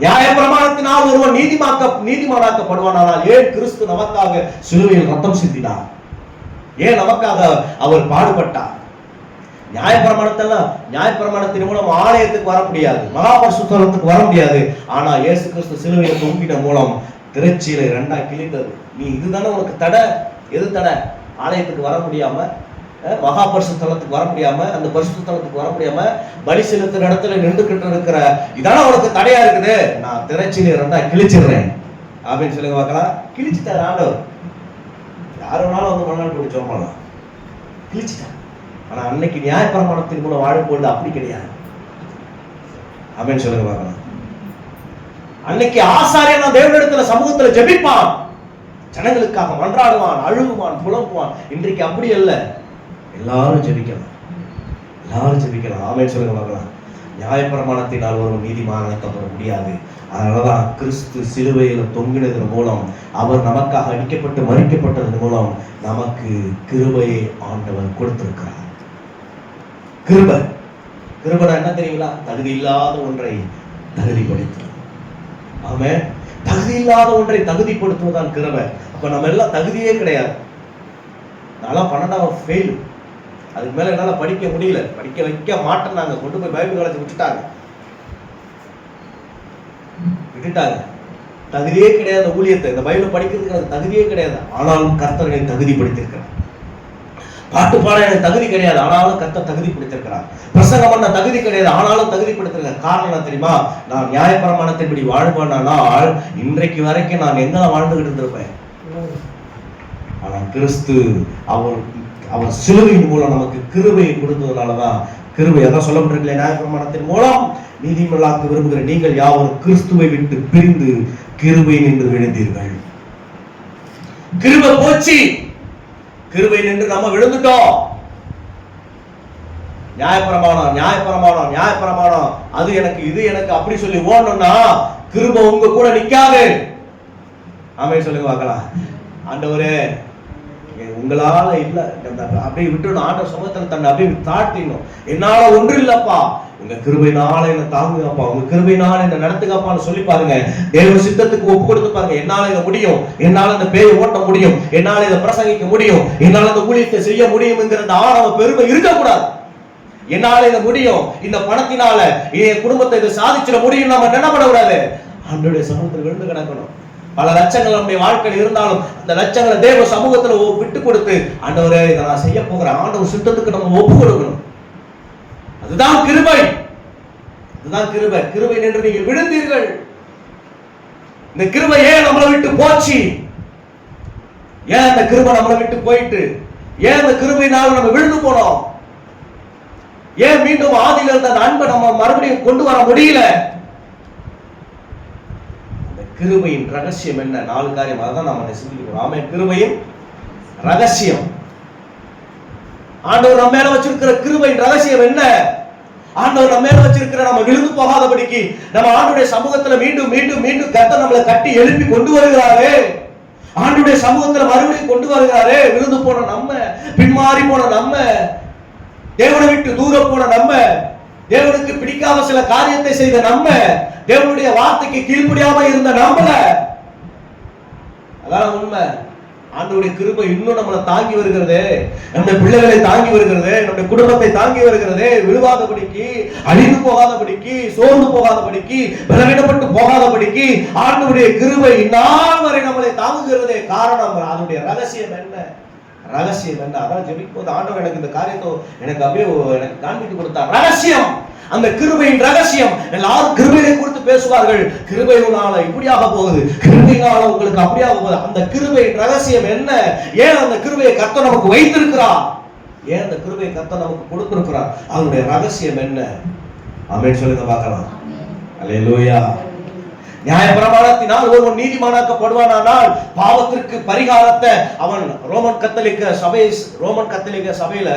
நியாய பிரமாணத்தினால் ஒருவன் நீதிமானாக்கப்படுவானால் ஏன் கிறிஸ்து நமக்காக சிலுவையில் ரத்தம் சிந்தினார்? ஏன் நமக்காக அவர் பாடுபட்டார்? நியாயப்பிரமாணத்தின் மூலம் ஆலயத்துக்கு வர முடியாது, மகாபரிசுத்தலத்துக்கு வர முடியாது. ஆனா இயேசு கிறிஸ்து சிலுவையை தொங்கின மூலம் திரைச்சீலை 2 கிழிந்தது. நீ இதுதானே உனக்கு தடை? எது தடை? ஆலயத்துக்கு வர முடியாம, மகா பரிசுத்தலத்துக்கு வர முடியாம, அந்த பரிசுத்தலத்துக்கு வர முடியாம பலி செலுத்துற இடத்துல நின்றுகிட்டு இருக்கிற இதான உனக்கு தடையா இருக்குது. நான் திரைச்சீலை 2 கிழிச்சிடுறேன் அப்படின்னு சொல்லுங்க பார்க்கலாம். கிழிச்சுட்டார் ஆண்டவர். யாரு வேணாலும் வந்து மண்ணால் போட்டு சோம்பலாம், கிழிச்சுட்டார். ஆனா அன்னைக்கு நியாயப்பிரமாணத்தின் மூலம் வாழும்போது அப்படி கிடையாது. அப்படின்னு சொல்லுங்க பார்க்கலாம். அன்னைக்கு ஆசாரியன் தேவனிடத்துல சமூகத்துல ஜெபிப்பான், ஜனங்களுக்காக மன்றாடுவான், அழுகுவான், புலம்புவான். இன்றைக்கு அப்படி அல்ல. எல்லாரும் ஜெபிக்கலாம், எல்லாரும் ஜெபிக்கலாம். ஆமென் சொல்லுங்க பார்க்கலாம். நியாயப்பிரமாணத்தினால் ஒருவன் நீதிமானாக்கப்பட முடியாது. அதனாலதான் கிறிஸ்து சிலுவையில் தொங்கினதன் மூலம், அவர் நமக்காக அடிக்கப்பட்டு மறிக்கப்பட்டதன் மூலம் நமக்கு கிருபையை ஆண்டவர் கொடுத்திருக்கிறார். கிருபை என்ன தெரியுங்களா? தகுதி இல்லாத ஒன்றை தகுதிப்படுத்தும். ஆமென். தகுதி இல்லாத ஒன்றை தகுதிப்படுத்துவதான் கிருபை. அப்ப நம்ம எல்லாம் தகுதியே கிடையாது. நான் 12ஆம் ஃபெயில். அதுக்கு மேல என்னால படிக்க முடியல, படிக்க வைக்க மாட்டேன்னாங்க. கொண்டு போய் பைபிள் காலேஜ் விட்டுட்டாங்க. தகுதியே கிடையாது ஊழியத்தை, இந்த பைபிள் படிக்கிறதுக்கு எனக்கு தகுதியே கிடையாது. ஆனாலும் கர்த்தர் என்னை தகுதிப்படுத்தியிருக்கிறார். பாட்டு பாட எனக்கு தகுதி கிடையாது, ஆனாலும் கர்த்தர் தகுதிப்படுத்தியிருக்கிறார். பிரசங்கம் பண்ண தகுதி கிடையாது, ஆனாலும் தகுதிப்படுத்திருக்கார். காரணம் என்ன தெரியுமா? நான் நியாயப்பிரமாணத்தின்படி வாழ்வானால் இன்றைக்கு வரைக்கும் நான் எங்க வாழ்ந்துகிட்டு இருந்திருப்பேன். ஆனா கிறிஸ்து அவர் சிலுவையின் மூலம் நமக்கு கிருபையை கொடுத்ததுனாலதான் கிருபை. அதான் சொல்லப்பட்டிருக்கல, நியாயப்பிரமாணத்தின் மூலம் நீதிமன்றாக்க விரும்புகிற நீங்கள் யாவரும் கிறிஸ்துவை விட்டு பிரிந்து கிருபை நின்று விழுந்தீர்கள். கிருபை போச்சு, கிருபை நின்று நம்ம விழுந்துட்டோம். நியாயப்பிரமாணம் அது எனக்கு இது எனக்கு அப்படி சொல்லி ஓடணும்னா கிருபை உங்க கூட நிக்காது. ஆமென் சொல்லுங்க பார்க்கலாம். ஆண்டவரே உங்களால இல்ல அப்படியே விட்டுணும். ஆண்டவர் சமூகத்துல தன்னை அப்படியே தாழ்த்திடணும். என்னால ஒன்று இல்லப்பா, உங்க கிருபையினால என்ன தாங்குங்கப்பா, உங்க கிருபையினால என்ன நடத்துங்கப்பான்னு சொல்லி பாருங்க. தேவ சித்தத்துக்கு ஒப்பு கொடுத்து பாருங்க. என்னால இதை முடியும், என்னால இந்த பேயை ஓட்ட முடியும், என்னால இதை பிரசங்கிக்க முடியும், என்னால இந்த ஊழியத்தை செய்ய முடியும்ங்கிற அந்த ஆணவ பெருமை இருக்கக்கூடாது. என்னால இதை முடியும், இந்த பணத்தினால என் குடும்பத்தை இதை சாதிச்சிட முடியும் நம்ம நினைப்படக்கூடாது. ஆண்டவருடைய சமூகத்தில் விழுந்து கிடக்கணும். பல லட்சங்கள் நம்முடைய வாழ்க்கையில் இருந்தாலும் அந்த லட்சங்களை தேவ சமூகத்துல விட்டு கொடுத்து, ஆண்டவரே இதை நான் செய்ய போகிறேன், ஆண்டவர் சித்தத்துக்கு நம்ம ஒப்பு கொடுக்கணும். அதுதான் கிருபை, அதுதான் கிருபை. கிருபை நின்று நீங்க விழுந்தீர்கள். இந்த கிருபை ஏன் நம்மளை விட்டு போச்சு? ஏன் அந்த கிருபை நம்மளை விட்டு போயிட்டு, ஏன் அந்த கிருபையினால நம்ம விழுந்து போனோம்? ஏன் மீண்டும் ஆதியில இருந்த அந்த அன்பை நம்ம மறுபடியும் கொண்டு வர முடியல? அந்த கிருபையின் ரகசியம் என்ன? 4 காரியம். அதான் நம்ம சிந்திக்கிறோம். ஆமென். கிருபையின் ரகசியம், ஆண்டவர் நம்ம மேல வச்சிருக்கிற கிருபையின் ரகசியம் என்ன? ஆண்டவர் நம்ம மேல வச்சிருக்கிற நம்ம விழுந்து போகாதபடிக்கு நம்ம ஆண்டவருடைய சமூகத்துல மீண்டும் மீண்டும் மீண்டும் கர்த்தர் நம்மளை கட்டி எழுப்பி கொண்டு வருகிறாரே. ஆண்டுடைய சமூகத்துல மறுபடியும் கொண்டு வருகிறாரு. விழுந்து போன நம்ம, பின்மாறி போன நம்ம, தேவனை விட்டு தூரம் போன நம்ம, தேவனுக்கு பிடிக்காத சில காரியத்தை செய்த நம்ம, தேவனுடைய வார்த்தைக்கு கீழ்ப்படியாம இருந்த நம்மள, அதான் உண்மை. ஆண்டவருடைய கிருபை இன்னும் நம்மளை தாங்கி வருகிறது, நம்முடைய பிள்ளைகளை தாங்கி வருகிறது, நம்முடைய குடும்பத்தை தாங்கி வருகிறது. விழுவாதபடிக்கு, அழிந்து போகாதபடிக்கு, சோர்ந்து போகாதபடிக்கு, பலவீனப்பட்டு போகாதபடிக்கு ஆண்டவருடைய கிருபை இந்நாள் வரை நம்மளை தாங்குகிறதே. காரணம், அதனுடைய ரகசியம் என்ன? ரகசியம் என்ன? அதான் ஜெபிக்கும் போது ஆண்டவர் எனக்கு இந்த காரியத்தை எனக்கு அப்படியே எனக்கு காண்பித்து கொடுத்தார். ரகசியம், அந்த கிருபையின் ரகசியம். எல்லாரும் கிருபையை குறித்து பேசுவார்கள். கிருபையினால இப்படியாக போகுது, கிருபையினால உங்களுக்கு அப்படியாக போகுது. அந்த கிருபையின் ரகசியம் என்ன? ஏன் அந்த கிருபையை கர்த்தர் நமக்கு வைத்திருக்கிறார்? ஏன் அந்த கிருபையை கர்த்தர் நமக்கு கொடுத்திருக்கிறார்? அதனுடைய ரகசியம் என்ன? ஆமென் சொல்லுங்க பார்க்கலாம். அல்லேலூயா. நியாயப்பிரமாணத்தினால் ஒருவன் நீதிமானாக்கப்படுவானால் பாவத்திற்கு பரிகாரத்தை அவன் ரோமன் கத்தோலிக்க சபையில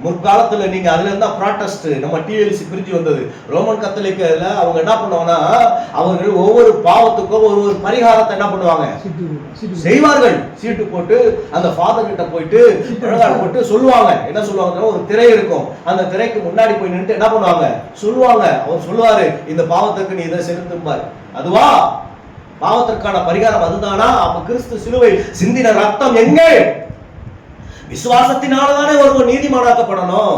முற்காலத்துல நீங்க அதுல இருந்தா ப்ராட்டஸ்ட் நம்ம டிஎல்சி பிரிஞ்சு வந்தது. ரோமன் கத்தோலிக்கல அவங்க என்ன பண்ணுவாங்கன்னா, அவர்கள் ஒவ்வொரு பாவத்துக்கும் ஒவ்வொரு பரிகாரத்தை என்ன பண்ணுவாங்க செய்வார்கள். சீட்டு போட்டு அந்த ஃபாதர் கிட்ட போயிட்டு பழங்காடு போட்டு சொல்லுவாங்க. என்ன சொல்லுவாங்க? ஒரு திரை இருக்கும், அந்த திரைக்கு முன்னாடி போய் நின்று என்ன பண்ணுவாங்க சொல்லுவாங்க. அவர் சொல்லுவாரு, இந்த பாவத்துக்கு நீ இதை செலுத்தும்பாரு. அதுவா பாவத்திற்கான பரிகாரம்? அதுதானா? அப்ப கிறிஸ்து சிலுவை சிந்தின ரத்தம் எங்கே? விசுவாசத்தினாலதானே ஒருவர் நீதிமானாக்கப்படணும்.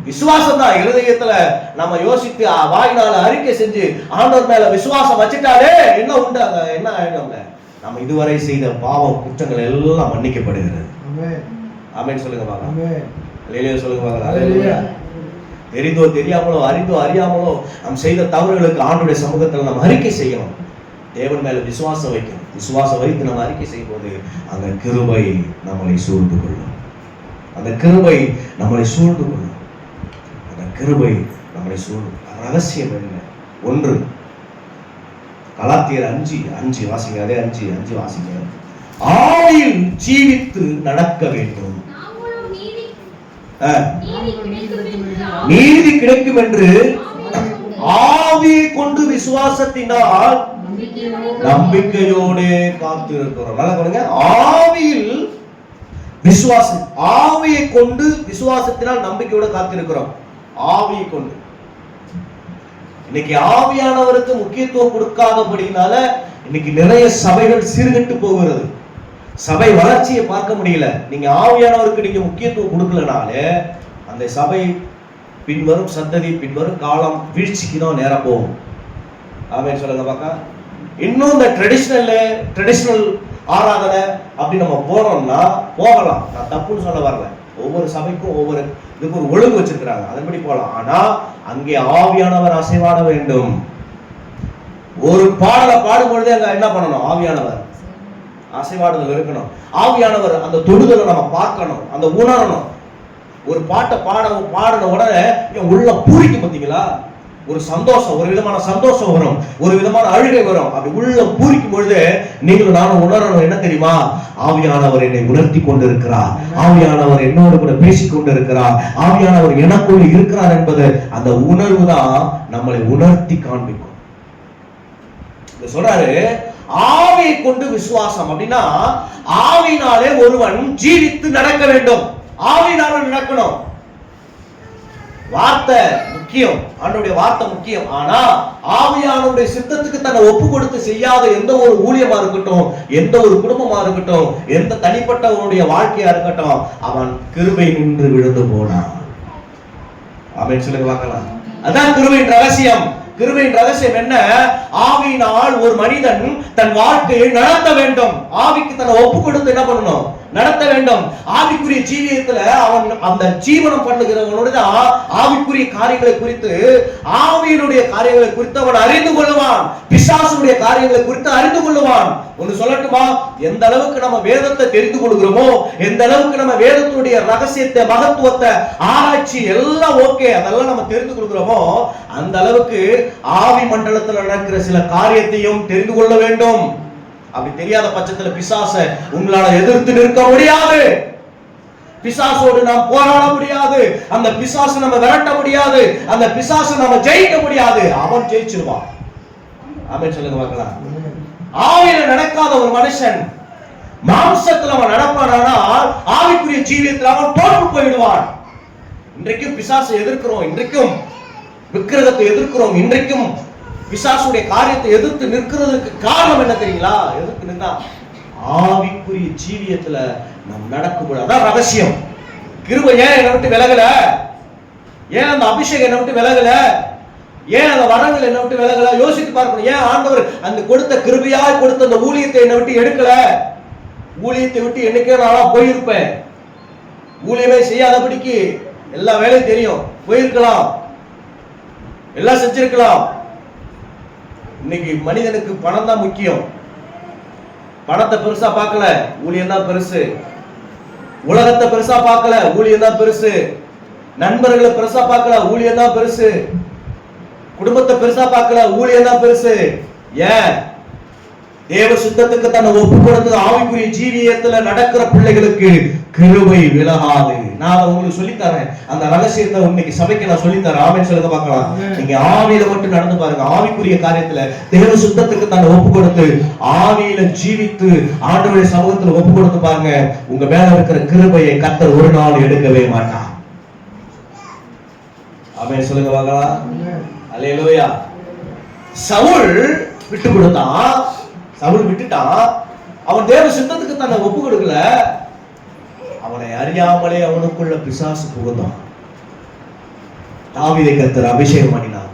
விசுவாசம் தான். இருதயத்துல நம்ம யோசித்து வாயினால அறிக்கை செஞ்சு ஆண்டவர் மேல விசுவாசம் வச்சுட்டாலே என்ன உண்டு? அங்க என்ன ஆயிடும்? நம்ம இதுவரை செய்த பாவம் குற்றங்கள் எல்லாம் மன்னிக்கப்படுகிறது. ஆமென் சொல்லுங்க பாக்கலாம். அல்லேலூயா சொல்லுங்க பாக்கலாம். தெரிந்தோ தெரியாமலோ, அறிந்தோ அறியாமலோ நாம் செய்த தவறுகளுக்கு ஆண்டுடைய சமூகத்தில் நம்ம அறிக்கை செய்யணும். தேவன் மேல விசுவாசம் வைக்கணும். விசுவாசம் வைத்து நம்ம அறிக்கை செய்யும் போது அந்த கிருபை நம்மளை சூழ்ந்து கொள்ளும். அந்த கிருபை நம்மளை சூழ்ந்து கொள்ளும். அந்த கிருபை நம்மளை சூழ்ந்து. ரகசியம் என்ன? ஒன்று, கலாத்தியர் 5:5 வாசிங்க. அதே 5:5 வாசிங்க. ஆவியில் ஜீவித்து நடக்க வேண்டும், நீதி கிடைக்கும் என்று ஆவியை கொண்டு விசுவாசத்தினால் நம்பிக்கையோடு காத்திருக்கிறோம். ஆவியில் விசுவாசம், ஆவியை கொண்டு விசுவாசத்தினால் நம்பிக்கையோடு காத்திருக்கிறோம். ஆவியை கொண்டு. இன்னைக்கு ஆவியானவருக்கு முக்கியத்துவம் கொடுக்காதபடினால இன்னைக்கு நிறைய சபைகள் சீர்கெட்டு போகிறது. சபை வளர்ச்சியை பார்க்க முடியல. நீங்க ஆவியானவருக்கு நீங்க முக்கியத்துவம் கொடுக்கலனாலே அந்த சபை பின்வரும் சந்ததி, பின்வரும் காலம் வீழ்ச்சிக்கு தான் நேரம் போகும். ஆமென் சொல்லுங்க பாக்கா. இன்னும் இந்த ட்ரெடிஷனல் ஆராதனை அப்படி நம்ம போனோம்னா போகலாம். நான் தப்புன்னு சொல்ல வரல. ஒவ்வொரு சபைக்கும் ஒவ்வொரு இதுக்கு ஒரு ஒழுங்கு வச்சிருக்கிறாங்க, அதன்படி போகலாம். ஆனா அங்கே ஆவியானவர் அசைவாட வேண்டும். ஒரு பாடலை பாடும்பொழுதே அங்க என்ன பண்ணணும்? ஆவியானவர் அசைவாடுதல் இருக்கணும். ஆவியானவர் அந்த தொடுதலை நம்ம பார்க்கணும், அந்த உணரணும். ஒரு பாட்டை பாடின உடனே உள்ள பூரிக்கும் பார்த்தீங்களா? ஒரு சந்தோஷம், ஒரு விதமான சந்தோஷம் வரும், ஒரு விதமான அழுகை வரும். அப்படி உள்ள பூரிக்கும் பொழுது நீங்களும் நானும் உணரணும். என்ன தெரியுமா? ஆவியானவர் என்னை உணர்த்தி கொண்டிருக்கிறார், ஆவியானவர் என்னோடு கூட பேசிக் கொண்டிருக்கிறார், ஆவியானவர் எனக்குள் இருக்கிறார் என்பது அந்த உணர்வு தான் நம்மளை உணர்த்தி காண்பிக்கும். சொல்றாரு ஆவியை கொண்டு விசுவாசம். அப்படின்னா ஆவியினாலே ஒருவன் ஜீவித்து நடக்க வேண்டும். ஆவியினால நடக்கணும். வார்த்தை முக்கியம், ஆண்டவருடைய வார்த்தை முக்கியம். ஆனா ஆவியானவருடைய சித்தத்துக்கு தன்னை ஒப்பு கொடுத்து செய்யாத எந்த ஒரு ஊழியமா இருக்கட்டும், எந்த ஒரு குடும்பமா இருக்கட்டும், எந்த தனிப்பட்டவனுடைய வாழ்க்கையா இருக்கட்டும், அவன் கிருபை நின்று விழுந்து போனான். ஆமென் சொல்லுங்க பார்க்கலாம். அதான் கிருபையின் ரகசியம். கிருபையின் ரகசியம் என்ன? ஆவியினால் ஒரு மனிதன் தன் வாழ்க்கையை நடத்த வேண்டும். ஆவிக்கு தன்னை ஒப்பு கொடுத்து என்ன பண்ணணும்? நடத்த வேண்டும். ஆவிக்குரிய ஜீவியத்துல அவன் அந்த ஜீவனம் பண்ணுகிறவனோட ஆவிக்குரிய காரியங்களை குறித்து, ஆவியினுடைய காரியங்களை குறித்து அவன் அறிந்து கொள்ளுவான். பிசாசுடைய காரியங்களை குறித்து அறிந்து கொள்ளுவான். ஒன்னு சொல்லட்டுமா? எந்த அளவுக்கு நம்ம வேதத்தை தெரிந்து கொள்கிறோமோ, எந்த அளவுக்கு நம்ம வேதத்துடைய ரகசியத்தை, மகத்துவத்தை, ஆராய்ச்சி எல்லாம் ஓகே, அதெல்லாம் நம்ம தெரிந்து கொள்கிறோமோ, அந்த அளவுக்கு ஆவி மண்டலத்தில் நடக்கிற சில காரியத்தையும் தெரிந்து கொள்ள வேண்டும். அப்படி தெரியாத பட்சத்தில் பிசாசை உங்களால எதிர்த்து நிற்க முடியாது. பிசாசோடு நாம் போராட முடியாது. அந்த பிசாசை நம்ம விரட்ட முடியாது. அந்த பிசாசை நம்ம ஜெயிக்க முடியாது. அவன் ஜெயிச்சிருவான். ஆமென் சொல்லுங்க பார்க்கலாம். ஆவியில நடக்காத ஒரு மனுஷன் மாம்சத்துல அவன் நடப்பானால் ஆவிக்குரிய ஜீவியத்தில் அவன் தோற்று போயிடுவான். இன்றைக்கும் பிசாசை எதிர்க்கிறோம், இன்றைக்கும் விக்கிரகத்தை எதிர்க்கிறோம், இன்றைக்கும் பிசாசுடைய காரியத்தை எதிர்த்து நிற்கிறதுக்கு காரணம் என்ன தெரியுங்களா? எதிர்த்து நின்னா ஆவிக்குரிய ஜீவியத்துல நாம் நடக்கும். அதான் ரகசியம். கிருபை ஏன் என்னை விட்டு விலகல? ஏன் அந்த அபிஷேகம் என்னை விட்டு விலகல? ஏன் அந்த வரங்கள் என்னை விட்டு விலகல? யோசித்து பார்க்கணும். ஏன் ஆண்டவர் அந்த கொடுத்த கிருபையாய் கொடுத்த அந்த ஊழியத்தை என்னை விட்டு எடுக்கல? ஊழியத்தை விட்டு என்னைக்கே நான் போயிருப்பேன். ஊழியமே செய்யாதபடிக்கு எல்லா வேலையும் தெரியும், போயிருக்கலாம், எல்லாம் செஞ்சிருக்கலாம். இன்னைக்கு மனிதனுக்கு பணம் தான் முக்கியம். பணத்தை பெருசா பார்க்கல, ஊழியம் தான் பெருசு. உலகத்தை பெருசா பார்க்கல, ஊழியம் தான் பெருசு. நண்பர்களை பெருசா பார்க்கல, ஊழியம் தான் பெருசு. குடும்பத்தை பெருசா பார்க்கல, ஊழியம் தான் பெருசு. ஏன்? தேவ சுத்தத்துக்கு தன்னை ஒப்பு கொடுத்து ஆவிக்குரிய ஜீவியத்துல நடக்கிற பிள்ளைகளுக்கு கிருபை விலகாது. நான் உங்களுக்கு சொல்லித்தரேன், அந்த ரகசியத்தை இன்னைக்கு சபைக்கு நான் சொல்லித்தரேன். ஆமென் சொல்லுங்க பார்க்கலாம். நீங்க ஆவியில மட்டும் நடந்து பாருங்க. ஆவிக்குரிய காரியத்துல தேவ சுத்தத்துக்கு தன்னை ஒப்பு கொடுத்து ஆவியில ஜீவித்து ஆண்டவருடைய சமூகத்துல ஒப்பு கொடுத்து பாருங்க. உங்க மேல இருக்கிற கிருபையை கர்த்தர் ஒரு நாள் எடுக்கவே மாட்டான். ஆமென் சொல்லுங்க பார்க்கலாம். அல்லேலூயா. சவுல் விட்டு கொடுத்தான், சவுல் விட்டுட்டான். அவன் தேவ சித்தத்துக்கு தன்னை ஒப்பு கொடுக்கல. அவனை அறியாமலே அவனுக்குள்ள பிசாசு புகுந்தான். தாவீதை கர்த்தர் அபிஷேகம் பண்ணினார்.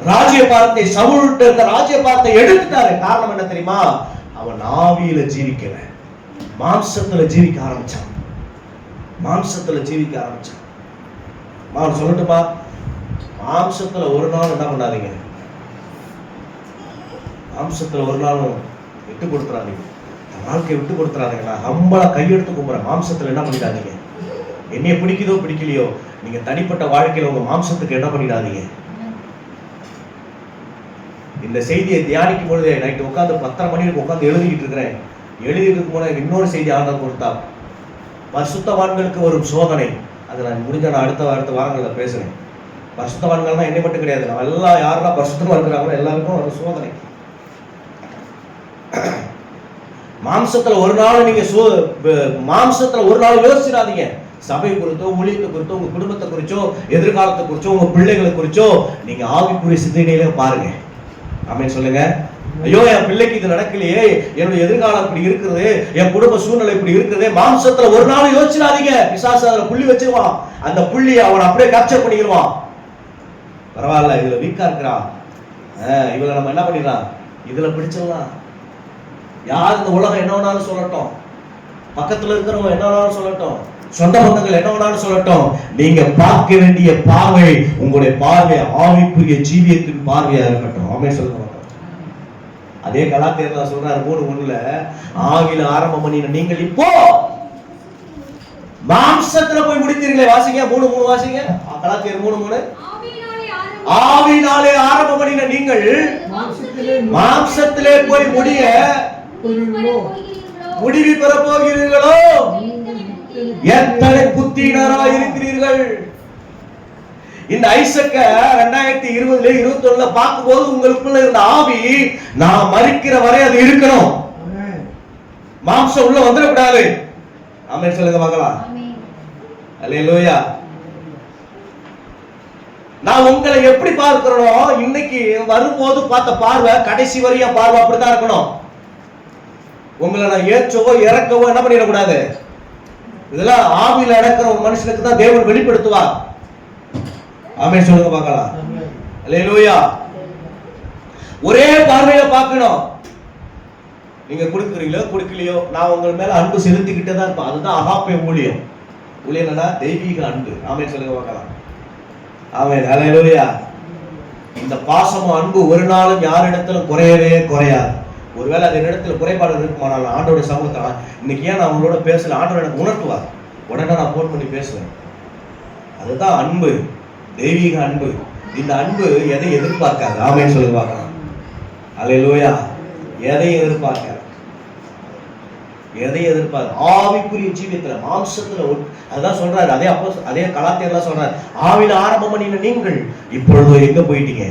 ராஜ்யபாரத்தை சவுல்கிட்ட இருந்த ராஜ்யபாரத்தை எடுத்துட்டாரு. காரணம் என்ன தெரியுமா? அவன் ஆவியில ஜீவிக்கல, மாம்சத்துல ஜீவிக்க ஆரம்பிச்சான். மாம்சத்துல ஜீவிக்க ஆரம்பிச்சான். நான் சொல்லட்டுமா? மாம்சத்துல ஒரு நாள் என்ன பண்ணாதீங்க, மாம்சத்துல ஒரு நாளும் விட்டு கொடுத்துறாதீங்க. வாழ்க்கையை விட்டு கொடுத்துறாதீங்க. நான் ஹம்பலா கையெடுத்து கும்புறேன். மாம்சத்துல என்ன பண்ணிடாதீங்க. என்னைய பிடிக்குதோ பிடிக்கலையோ, நீங்க தனிப்பட்ட வாழ்க்கையில உங்க மாம்சத்துக்கு என்ன பண்ணிடாதீங்க. இந்த செய்தியை தியானிக்கும் பொழுது நைட்டு உட்காந்து 10:30 மணிக்கு உட்காந்து எழுதிக்கிட்டு இருக்கிறேன். எழுதிட்டு போன இன்னொரு செய்தி ஆண்டவர் கொடுத்தா, பரிசுத்தவான்களுக்கு ஒரு சோதனை. அதை நான் முடிஞ்ச நான் அடுத்த வாரங்கள்ல பேசுறேன். பரிசுத்தவான்கள்னா என்னை மட்டும் கிடையாது, நம்ம எல்லாம் யாரெல்லாம் பரிசுத்தமா இருக்கிறாங்களோ எல்லாருக்கும் ஒரு சோதனை. மாம்சத்துல ஒரு நாள் நீங்க மாம்சத்துல ஒரு நாள் யோசிச்சிடாதீங்க. சபை குறித்தோ, ஊழியத்தை குறித்தோ, உங்க குடும்பத்தை குறிச்சோ, எதிர்காலத்தை குறிச்சோ, உங்க பிள்ளைகளை குறிச்சோ நீங்க ஆவிக்குரிய சிந்தனையில பாருங்க. ஆமென் சொல்லுங்க. ஐயோ, என் பிள்ளைக்கு இது நடக்கலையே, என்னுடைய எதிர்காலம் இப்படி இருக்குது, என் குடும்ப சூழ்நிலை இப்படி இருக்குது. மாம்சத்துல ஒரு நாள் யோசிச்சிடாதீங்க. பிசாசு அதுல புள்ளி வச்சிருவான். அந்த புள்ளி அவன் அப்படியே கேப்சர் பண்ணிடுவான். பரவாயில்ல, இதுல வீக்கா இருக்கிறான், இவளை நம்ம என்ன பண்ணிடலாம், இதுல பிடிச்சிடலாம். யார் இந்த உலகம் என்ன வேணாலும் சொல்லட்டும், பக்கத்துல இருக்கிறவங்க என்ன வேணாலும் சொல்லட்டும், சொந்த பந்தங்கள் என்ன வேணாலும் சொல்லட்டும், நீங்க பார்க்க வேண்டிய பார்வை உங்களுடைய பார்வை ஆவிக்குரிய ஜீவியத்தின் பார்வையா இருக்கட்டும். ஆமென் சொல்லுங்க. அதே கலாத்தியர் சொல்றாரு 3:1, ஆவியில ஆரம்பம் பண்ணின நீங்கள் இப்போ மாம்சத்துல போய் முடித்தீர்களே. வாசிங்க 3:3 வாசிங்க. கலாத்தியர் 3:3. ஆவியினாலே ஆரம்பம் பண்ணின நீங்கள் மாம்சத்திலே போய் முடிவு பெற போகிறீர்களோ? எத்தனை புத்தியினராய் இருக்கிறீர்கள். இந்த ஐசக்க 2020 21 பார்க்கும்போது உங்களுக்குள்ள இருந்த ஆவி, நான் மரிக்கிற வரை அது இருக்கணும். மாம்சம் உள்ள வந்துடக்கூடாது. ஆமென் சொல்லுங்க பார்க்கலாம். அல்லேலூயா. நான் உங்களை எப்படி பார்க்கிறோம், இன்னைக்கு வரும்போது பார்த்த பார்வை கடைசி வரையும் பார்வை அப்படித்தான் இருக்கணும். உங்களை நான் ஏற்றவோ இறக்கவோ என்ன பண்ணிடக்கூடாது. இதெல்லாம் ஆவியில நடக்கிற ஒரு மனுஷனுக்கு தான் தேவன் வெளிப்படுத்துவார். ஆமென் சொல்லுங்க பார்க்கலாம். அல்லேலூயா. ஒரே பார்வையில பார்க்கணும். நீங்க கொடுக்குறீங்களோ கொடுக்கலையோ, நான் உங்கள் மேல அன்பு செலுத்திக்கிட்டே தான் இருப்பேன். அதுதான் அகாப்பே ஊழியம். ஊழியம்னா தெய்வீக அன்பு. ஆமென் சொல்லுங்க பார்க்கலாம். ஆமென். அல்லேலூயா. இந்த பாசமும் அன்பு ஒரு நாளும் யாரிடத்திலும் குறையவே குறையாது. ஒருவேளை அது இடத்துல குறைபாடு இருக்குமானால் ஆண்டோட சமூகத்தை இன்னைக்கு ஏன் நான் உங்களோட பேசல, ஆண்டோட எனக்கு உணர்த்துவார். உடனே நான் போன் பண்ணி பேசுவேன். அதுதான் அன்பு, தெய்வீக அன்பு. இந்த அன்பு எதை எதிர்பார்க்காது. ஆமென் சொல்லுங்க பார்க்கலாம். அல்லேலூயா. எதையும் எதிர்பார்க்காது, எதையும் எதிர்பார்க்க. ஆவிக்குரிய ஜீவியத்துல மாம்சத்துல அதுதான் சொல்றாரு. அதே கலாத்தியர்லாம் சொல்றாரு, ஆவியில ஆரம்பம் பண்ணின நீங்கள் இப்பொழுது எங்க போயிட்டீங்க,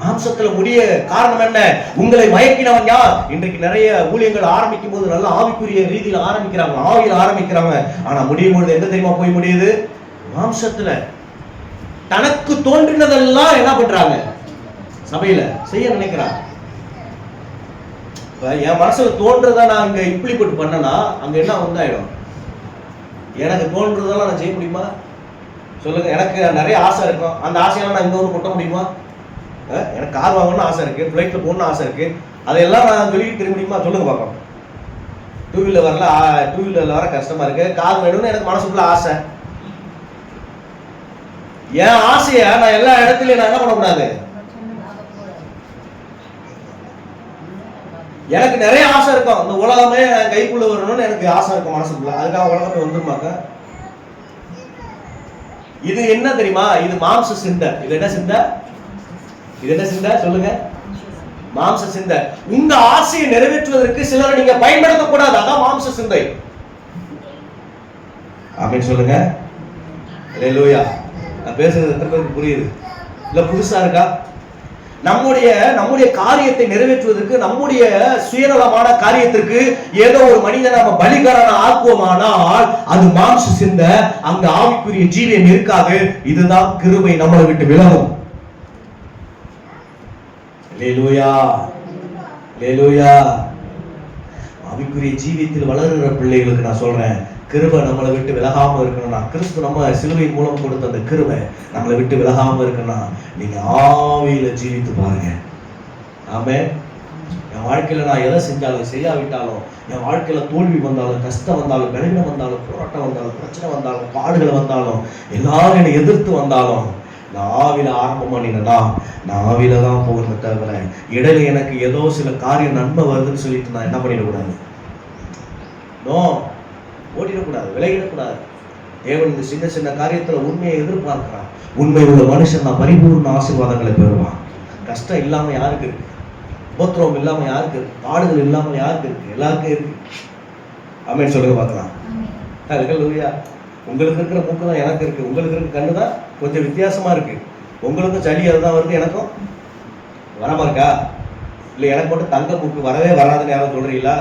மாம்சத்துல முடிய காரணம் என்ன? உங்களை மயக்கினவன் யார்? இன்றைக்கு நிறைய ஊழியங்கள் ஆரம்பிக்கும் போது நல்ல ஆவிக்குரிய ரீதியில ஆரம்பிக்கிறாங்க, ஆவியில ஆரம்பிக்கிறாங்க. ஆனா முடியும் பொழுது எங்க தெரியுமா போய் முடியுது? மாம்சத்துல. தனக்கு தோன்றினதெல்லாம் என்ன பண்றாங்க? சபையில செய்ய நினைக்கிறாங்க. என் மனசுல தோன்றதை நான் இங்க இம்ப்ளிமெண்ட் பண்ணனா அங்க என்ன உண்டாயிடும்? எனக்கு தோன்றதெல்லாம் நான் செய்ய முடியுமா? சொல்லுங்க. எனக்கு நிறைய ஆசை இருக்கும். அந்த ஆசையெல்லாம் நான் இங்க வந்து கொட்ட முடியுமா? எனக்கு கார் வாங்கணும்னு ஆசை இருக்கு, ஃபிளைட்ல போகணும்னு ஆசை இருக்கு. அதையெல்லாம் நான் சொல்லிட்டு தெரிய முடியுமா? சொல்லுங்க பார்ப்போம். டூ வீலர்ல வர கஷ்டமா இருக்கு, கார் வேணும்னு எனக்கு மனசுக்குள்ள ஆசை. என் ஆசைய நான் எல்லா இடத்துலயும் நான் என்ன பண்ணக்கூடாது? எனக்கு நிறைய ஆசை இருக்கும். இந்த உலகமே கைக்குள்ள வரணும்னு எனக்கு ஆசை இருக்கும் மனசுக்குள்ள. அதுக்காக உலகமே வந்துருமாக்க? இது என்ன தெரியுமா? இது மாம்ச சிந்தை. இது என்ன சிந்தை? இது என்ன சிந்தை? சொல்லுங்க. மாம்ச சிந்தை. உங்க ஆசையை நிறைவேற்றுவதற்கு சிலரை நீங்க பயன்படுத்தக்கூடாது. அதான் மாம்ச சிந்தை. அப்படின்னு சொல்லுங்க. அல்லேலூயா. நான் பேசுறது எத்தனை பேருக்கு புரியுது? இல்ல புதுசா இருக்கா? நம்முடைய காரியத்தை நிறைவேற்றுவதற்கு, நம்முடைய சுயநலமான காரியத்திற்கு ஏதோ ஒரு மனிதனை நம்ம பலிகரண ஆக்குவோமானால் அது மாம்ச சிந்தை. அங்க ஆவிக்குரிய ஜீவியம் இருக்காது. இதுதான் கிருபை நம்மளை விட்டு விலகும். அல்லேலூயா, அல்லேலூயா. ஆவிக்குரிய ஜீவியத்தில் வளர்கிற பிள்ளைகளுக்கு நான் சொல்றேன், கிருபை நம்மளை விட்டு விலகாம இருக்கணும்னா, கிறிஸ்து நம்ம சிலுவை மூலம் கொடுத்த அந்த கிருபை நம்மளை விட்டு விலகாம இருக்கணும்னா நீங்க ஆவியில ஜீவித்து பாருங்க. ஆமென். என் வாழ்க்கையில நான் எதை செஞ்சாலும் செய்யாவிட்டாலும், என் வாழ்க்கையில தோல்வி வந்தாலும், கஷ்டம் வந்தாலும், பலவீனம் வந்தாலும், போராட்டம் வந்தாலும், பிரச்சனை வந்தாலும், பாடுகள் வந்தாலும், எல்லாரும் என்னை எதிர்த்து வந்தாலும், நான் ஆவில ஆரம்பம் பண்ணினா நான் ஆவில தான் போகணுமே தவிர இடையில எனக்கு ஏதோ சில காரியம் நன்மை வருதுன்னு சொல்லிட்டு நான் என்ன பண்ணிடக்கூடாது? நோ, ஓடிடக்கூடாது, விலகிடக்கூடாது. தேவன் இந்த சின்ன சின்ன காரியத்துல உண்மையை எதிர்பார்க்கிறான். உண்மை உள்ள மனுஷன் நான் பரிபூர்ண ஆசீர்வாதங்களை பெறுவான். கஷ்டம் இல்லாம யாருக்கு இருக்கு? உபத்திரவம் இல்லாம யாருக்கு இருக்கு? பாடுகள் இல்லாம யாருக்கு இருக்கு? எல்லாருக்கும் இருக்கு. ஆமென் சொல்லுங்க பார்க்கலாம். அல்லேலூயா. உங்களுக்கு இருக்கிற மூக்கு தான் எனக்கு இருக்கு, உங்களுக்கு இருக்கிற கண்ணு தான் கொஞ்சம் வித்தியாசமா இருக்கு. உங்களுக்கும் சளி அதுதான் வருது, எனக்கும் வராம இருக்கா? இல்லை எனக்கு மட்டும் தங்க மூக்கு வரவே வராதுன்னு யாரும் சொல்றீங்களா?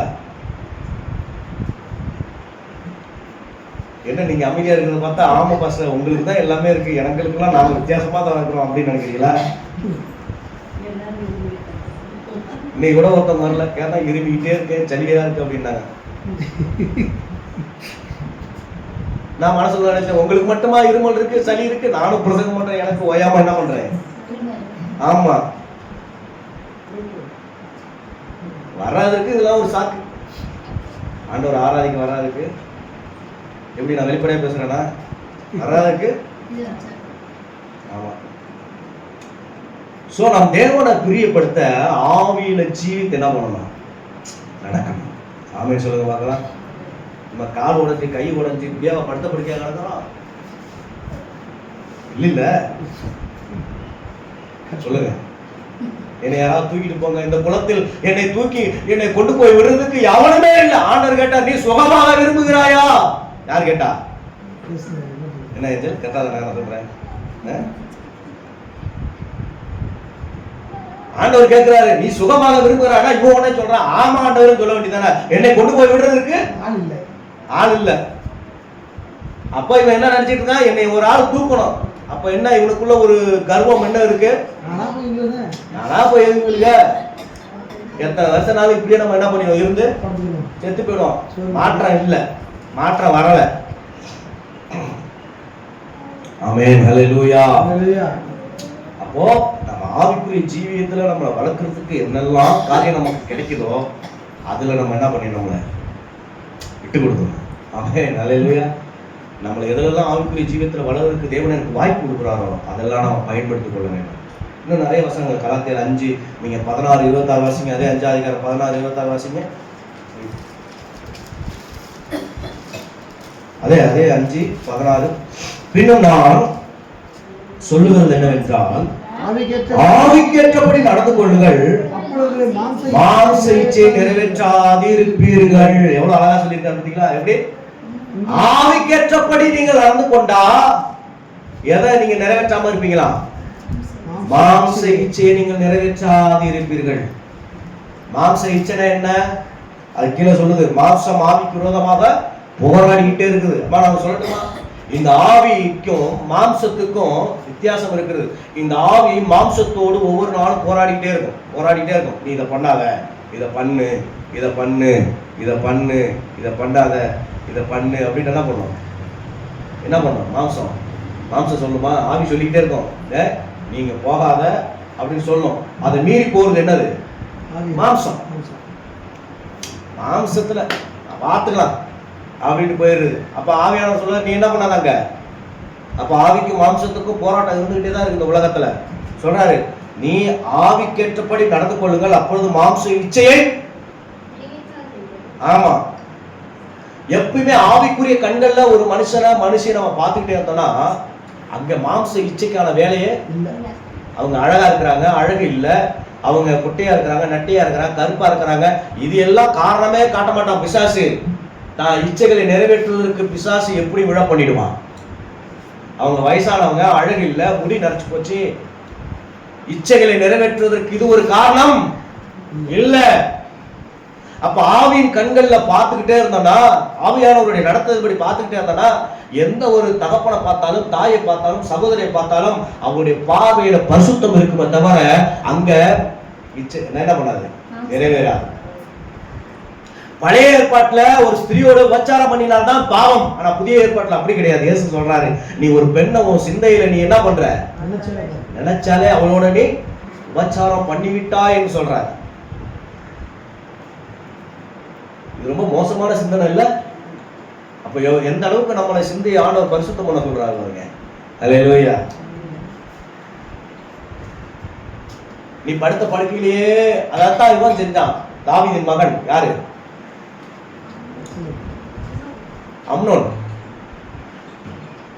என்ன நீங்க அமைதியா இருக்கிறத பார்த்தா ஆமா பாஸ்டர் உங்களுக்கு தான் எல்லாமே இருக்கு, எனங்களுக்குலாம் நாம வித்தியாசமா தான் இருக்கிறோம் அப்படின்னு நினைக்கிறீங்களா? இன்னைக்கு கூட ஒருத்தன் வரல, கேட்டா இருமிக்கிட்டே இருக்கேன், சளியா இருக்கு அப்படின்னாங்க. நான் மனசுல நினைச்சேன், உங்களுக்கு மட்டுமா இருமல் இருக்கு, சளி இருக்கு, நானும் பிரசங்கம் பண்றேன், எனக்கு ஓயாம என்ன பண்றேன்? ஆமா, வராதுக்கு இதெல்லாம் ஒரு சாக்கு. ஆண்டவர் ஆராதிக்க வராதுக்கு எப்படி நான் வெளிப்படையா பேசுறேன்னா வராதுக்கு. ஆமா. சோ நாம் தேவனை பிரியப்படுத்த ஆவியில ஜீவித்து என்ன பண்ணணும்? நடக்கணும். ஆமென் சொல்லுங்க பார்க்கலாம். நம்ம கால் உடைஞ்சு கை உடைஞ்சு இப்படியா படுத்த படுக்கையா கிடக்கிறோம்? இல்ல சொல்லுங்க. என்னை யாராவது தூக்கிட்டு போங்க, இந்த குளத்தில் என்னை தூக்கி என்னை கொண்டு போய் விடுறதுக்கு எவனுமே இல்லை. ஆண்டவர் கேட்டா நீ சுகமாக விரும்புகிறாயா? யார் கேட்டா? என்ன கேட்டாத நான் சொல்றேன். ஆண்டவர் கேட்கிறாரு நீ சுகமாக விரும்புகிறாயா? இவன் உடனே சொல்றான் ஆமா ஆண்டவர் சொல்ல வேண்டியதானே, என்னை கொண்டு போய் விடுறதுக்கு ஆள் இல்ல. அப்ப இவன் என்ன நினைச்சிட்டு இருக்கான்? என்னை ஒரு ஆள் தூக்கணும். அப்ப என்ன இவனுக்குள்ள ஒரு கர்வம் என்ன இருக்கு? நானா போய் எதுங்க எத்தனை வருஷ நாள் இப்படியே நம்ம என்ன பண்ணிடுவோம்? இருந்து செத்து போயிடுவோம். மாற்றம் இல்ல, மாற்றம் வரல. ஆமென், ஹல்லேலூயா. அப்போ நம்ம ஆவிக்குரிய ஜீவியத்துல நம்மளை வளர்க்கறதுக்கு என்னெல்லாம் காரியம் நமக்கு கிடைக்குதோ அதுல நம்ம என்ன பண்ணி நம்மளை விட்டு கொடுக்கணும். ஆமென், ஹல்லேலூயா. நம்மளை எதெல்லாம் ஆவிக்குரிய ஜீவியத்துல வளர்றதுக்கு தேவன் எனக்கு வாய்ப்பு கொடுக்குறாரோ அதெல்லாம் நம்ம பயன்படுத்திக் கொள்ள வேண்டும். இன்னும் நிறைய வசனங்கள் கலாத்தியர் 5 நீங்க 16-26 வாசிங்க. அதே 5 16-26 வாசிங்க. அதே 5:16 பின்னும் நான் சொல்லுகிறது என்னவென்றால் ஆவிக்கேற்றபடி நடந்து கொள்ளுங்கள், மாம்ச இச்சையை நிறைவேற்றாதிருப்பீர்கள். எவ்வளவு அழகா சொல்லியிருக்காரு பார்த்தீங்களா? எப்படி ஆவிக்கேற்றபடி நீங்கள் நடந்து கொண்டா எதை நீங்க நிறைவேற்றாம இருப்பீங்களா? மாம்ச இச்சையை நீங்கள் நிறைவேற்றாது இருப்பீர்கள். மாம்ச இச்சை என்ன? அது கீழே சொல்லுது, மாம்சம் ஆவிக்கு விரோதமாக போராடிக்கிட்டே இருக்குது. அப்ப நாங்க சொல்லட்டுமா, இந்த ஆவிக்கும் மாம்சத்துக்கும் வித்தியாசம் இருக்குது. இந்த ஆவி மாம்சத்தோடு ஒவ்வொரு நாளும் போராடிட்டே இருக்கும். நீ இதை பண்ணாத, இதை பண்ணு, இதை பண்ணு, இதை பண்ணு, இதை பண்ணாத, இதை பண்ணு அப்படின்னு என்ன பண்ணும்? மாம்சம் சொல்லுமா? ஆவி சொல்லிக்கிட்டே இருக்கும், நீங்க போகாத அப்படின்னு சொல்லும். அதை மீறி போறது என்னது? மாம்சத்துல பார்த்துக்கலாம் அப்படின்னு போயிடுது. அப்ப ஆவியானவர் சொல்ல, நீ என்ன பண்ணாதாங்க? அப்ப ஆவிக்கும் மாம்சத்துக்கும் போராட்டம் இருந்துகிட்டே தான் இருக்கு இந்த உலகத்துல. சொல்றாரு, நீ ஆவிக்கேற்றபடி நடந்து கொள்ளுங்கள், அப்பொழுது மாம்ச இச்சையை. ஆமா, எப்பயுமே ஆவிக்குரிய கண்கள்ல ஒரு மனுஷனை நம்ம பார்த்துக்கிட்டே இருந்தோம்னா அங்க மாம்ச இச்சைக்கான வேலையே இல்லை. அவங்க அழகா இருக்கிறாங்க, அழகு இல்லை, அவங்க குட்டையா இருக்கிறாங்க, நட்டையா இருக்கிறாங்க, கருப்பா இருக்கிறாங்க, இது எல்லாம் காரணமே காட்ட மாட்டான் பிசாசு. தான் இச்சைகளை நிறைவேற்றுவதற்கு பிசாசு எப்படி விழ பண்ணிடுவான்? அவங்க வயசானவங்க, அழகு இல்லை, முடி நரைச்சு போச்சு, இச்சைகளை நிறைவேற்றுவதற்கு இது ஒரு காரணம் இல்ல. அப்ப ஆவியின் கண்கள்ல பார்த்துக்கிட்டே இருந்தோம்னா, ஆவியானவருடைய நடத்தபடி பார்த்துக்கிட்டே இருந்தோம்னா, எந்த ஒரு தகப்பனை பார்த்தாலும், தாயை பார்த்தாலும், சகோதரியை பார்த்தாலும் அவங்களுடைய பார்வையில பரிசுத்தம் இருக்குமே தவிர அங்க இச்சை என்ன பண்ணாது, நிறைவேறாது. பழைய ஏற்பாட்டுல ஒரு ஸ்திரியோட உபச்சாரம் பண்ணினால்தான் பாவம். ஆனா புதிய ஏற்பாட்டுல அப்படி கிடையாது. இயேசு சொல்றாரு, நீ ஒரு பெண்ணை உன் சிந்தையில நீ என்ன பண்ற, நினைச்சாலே அவளோட நீ உபச்சாரம் பண்ணிவிட்டாய் என்று சொல்றாரு. இது ரொம்ப மோசமான சிந்தனை இல்ல? அப்ப எந்த அளவுக்கு நம்மளை சிந்தையை ஆண்டவர் பரிசுத்தம் பண்ண சொல்றாங்க. அல்லேலூயா. நீ படுத்த படுக்கையிலேயே அதான் இவன் செஞ்சான். தாவீதின் மகன் யாரு? அம்னோன்.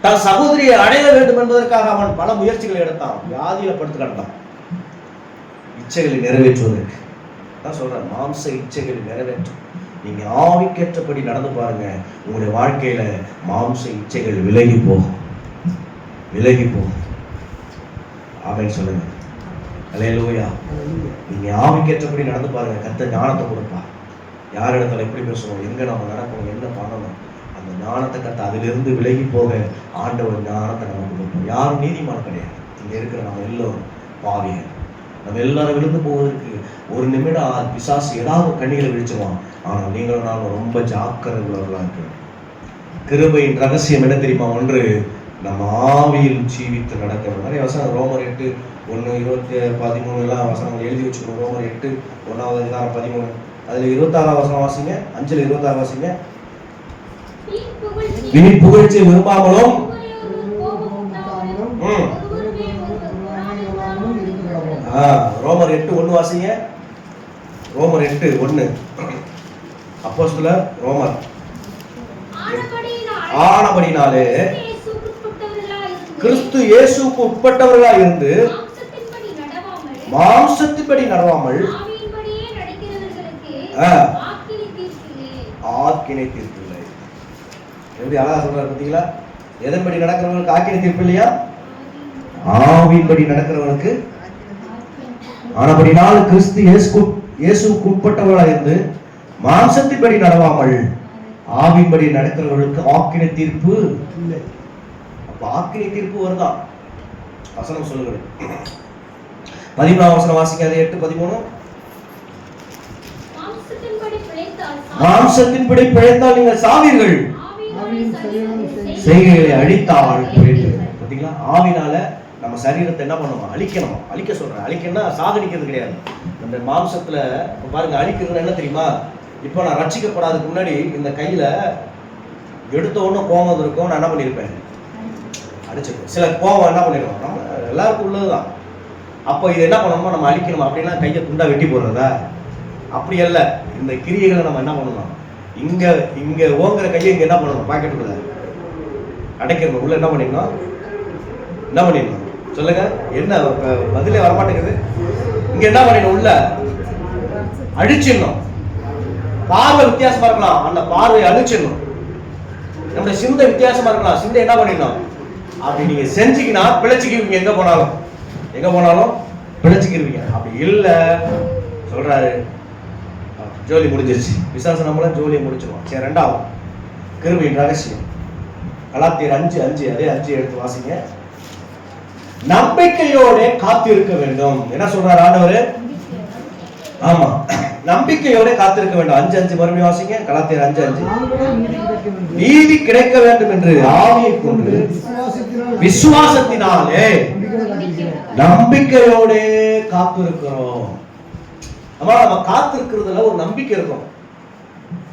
தன் சகோதரியை அடைய வேண்டும் என்பதற்காக அவன் பல முயற்சிகளை எடுத்தான். வியாதியில படுத்து கிடந்தான். இச்சைகளை நிறைவேற்றுவதற்கு தான் சொல்றேன், மாம்ச இச்சைகளை நிறைவேற்றும். நீங்க ஆவிக்கேற்றபடி நடந்து பாருங்க, உங்களுடைய வாழ்க்கையில மாம்ச இச்சைகள் விலகி போகும். ஆமென் சொல்லுங்க. அல்லேலூயா. நீங்க ஆவிக்கேற்றபடி நடந்து பாருங்க, கர்த்தர் ஞானத்தை கொடுப்பார். யார் இடத்துல எப்படி பேசணும், எங்க நம்ம நடக்கணும், என்ன பண்ணணும், அந்த ஞானத்தை கர்த்தர் அதிலிருந்து விலகி போக ஆண்டவர் ஞானத்தை நமக்கு கொடுப்போம். யாரும் நீதிமான் கிடையாது. இங்க இருக்கிற நம்ம எல்லோரும் பாவிகள். நம்ம எல்லாரும் விழுந்து போவதற்கு ஒரு நிமிடம் பிசாசு ஏதாவது கண்ணிகளை விழிச்சுவான். ஆனால் நீங்களும் நானும் ரொம்ப ஜாக்கிரதை உள்ளவர்களா இருக்கிறோம். கிருபையின் ரகசியம் என்ன தெரியுமா? ஒன்று, நம்ம ஆவியில் ஜீவித்து நடக்கிறது. நிறைய வசனம் ரோமர் 8:1-13 எல்லாம் வசனங்கள் எழுதி வச்சுக்கணும். ரோமர் 8:1-13 அதுல 26 வசனம் வாசிங்க. 5:26 வாசிங்க. வீண் புகழ்ச்சி விரும்பாமலும் ரோமர் 8:1 வாசிங்க. ரோமர் 8:1 அப்போஸ்தலர் ரோமர். ஆனபடினாலே கிறிஸ்து இயேசுவுக்கு உட்பட்டவர்களாய் இருந்து மாம்சத்தின்படி நடவாமல் ஆக்கினை தீர்ப்பில்லை. எப்படி அழகா சொல்றாரு பார்த்தீங்களா? எதன்படி நடக்கிறவங்களுக்கு ஆக்கினை தீர்ப்பு இல்லையா? ஆவியின்படி நடக்கிறவனுக்கு. ஆனபடினால் கிறிஸ்து இயேசுவுக்கு உட்பட்டவர்களாய் இருந்து மாம்சத்தின்படி நடவாமல் ஆவியின்படி நடக்கிறவர்களுக்கு ஆக்கினை தீர்ப்பு இல்லை. அப்ப ஆக்கினை தீர்ப்பு வருதான். வசனம் சொல்லுங்கள். 14 வசனம் வாசிங்க. அது 8:13. மாம்சத்தின்படி பிழைத்தால் நீங்கள் சாவீர்கள், செய்கைகளை அழித்தால் பிழைப்பீர்கள். பாத்தீங்களா? ஆவினால நம்ம சரீரத்தை என்ன பண்ணணும்? அழிக்கணும். அழிக்க சொல்றேன். அழிக்கணும்னா சாகடிக்கிறது கிடையாது. இந்த மாம்சத்துல பாருங்க, அழிக்கிறதுனா என்ன தெரியுமா? இப்போ நான் ரட்சிக்கப்படாதுக்கு முன்னாடி இந்த கையில எடுத்த ஒன்றும் கோபம் இருக்கும், நான் என்ன பண்ணியிருப்பேன்? அடிச்சிருப்பேன். சில கோபம் என்ன பண்ணிடுவோம், நம்ம எல்லாருக்கும் உள்ளதுதான். அப்போ இது என்ன பண்ணணுமோ நம்ம அழிக்கணும். அப்படின்னா கையை துண்டா வெட்டி போடுறதா? அப்படி அல்ல. இந்த கிரியைகளை நம்ம என்ன பண்ணணும்? இங்க ஓங்குற கையை இங்க என்ன பண்ணணும்? பாக்கெட்டுக்குள்ள அடைக்கணும். உள்ள என்ன பண்ணிடணும்? சொல்லுங்க. என்ன பதிலே வரமாட்டேங்குது? இங்க என்ன பண்ணிடணும்? உள்ள அழிச்சிடணும். பார்வை வித்தியாசமா இருக்கலாம், அந்த பார்வையை அழிச்சிடணும். நம்முடைய சிந்தை வித்தியாசமா இருக்கலாம், சிந்தை என்ன பண்ணிடணும்? அப்படி நீங்க செஞ்சீங்கன்னா பிழைச்சிக்குவீங்க. எங்க போனாலும் எங்க போனாலும் பிழைச்சிக்கிருவீங்க. அப்படி இல்லை சொல்றாரு, ஜோலி முடிஞ்சிருச்சு, விசுவாசம் நம்மள ஜோலியை முடிச்சிருவோம். சரி, ரெண்டாவது கிருபையின் ரகசியம் கலாத்தியர் 5:5, அதே 5 எடுத்து வாசிங்க. நம்பிக்கையோட காத்திருக்க வேண்டும். என்ன சொல்றாரு ஆண்டவர்? ஆமா, நம்பிக்கையோட காத்திருக்க வேண்டும். 5:5 மறுபடியும் வாசிங்க. கலாத்தியர் 5:5. நீதி கிடைக்க வேண்டும் என்று ஆவியை கொண்டு விசுவாசத்தினாலே நம்பிக்கையோட காத்திருக்கிறோம். ஆமா, நம்ம காத்திருக்கிறதுல ஒரு நம்பிக்கை இருக்கும்.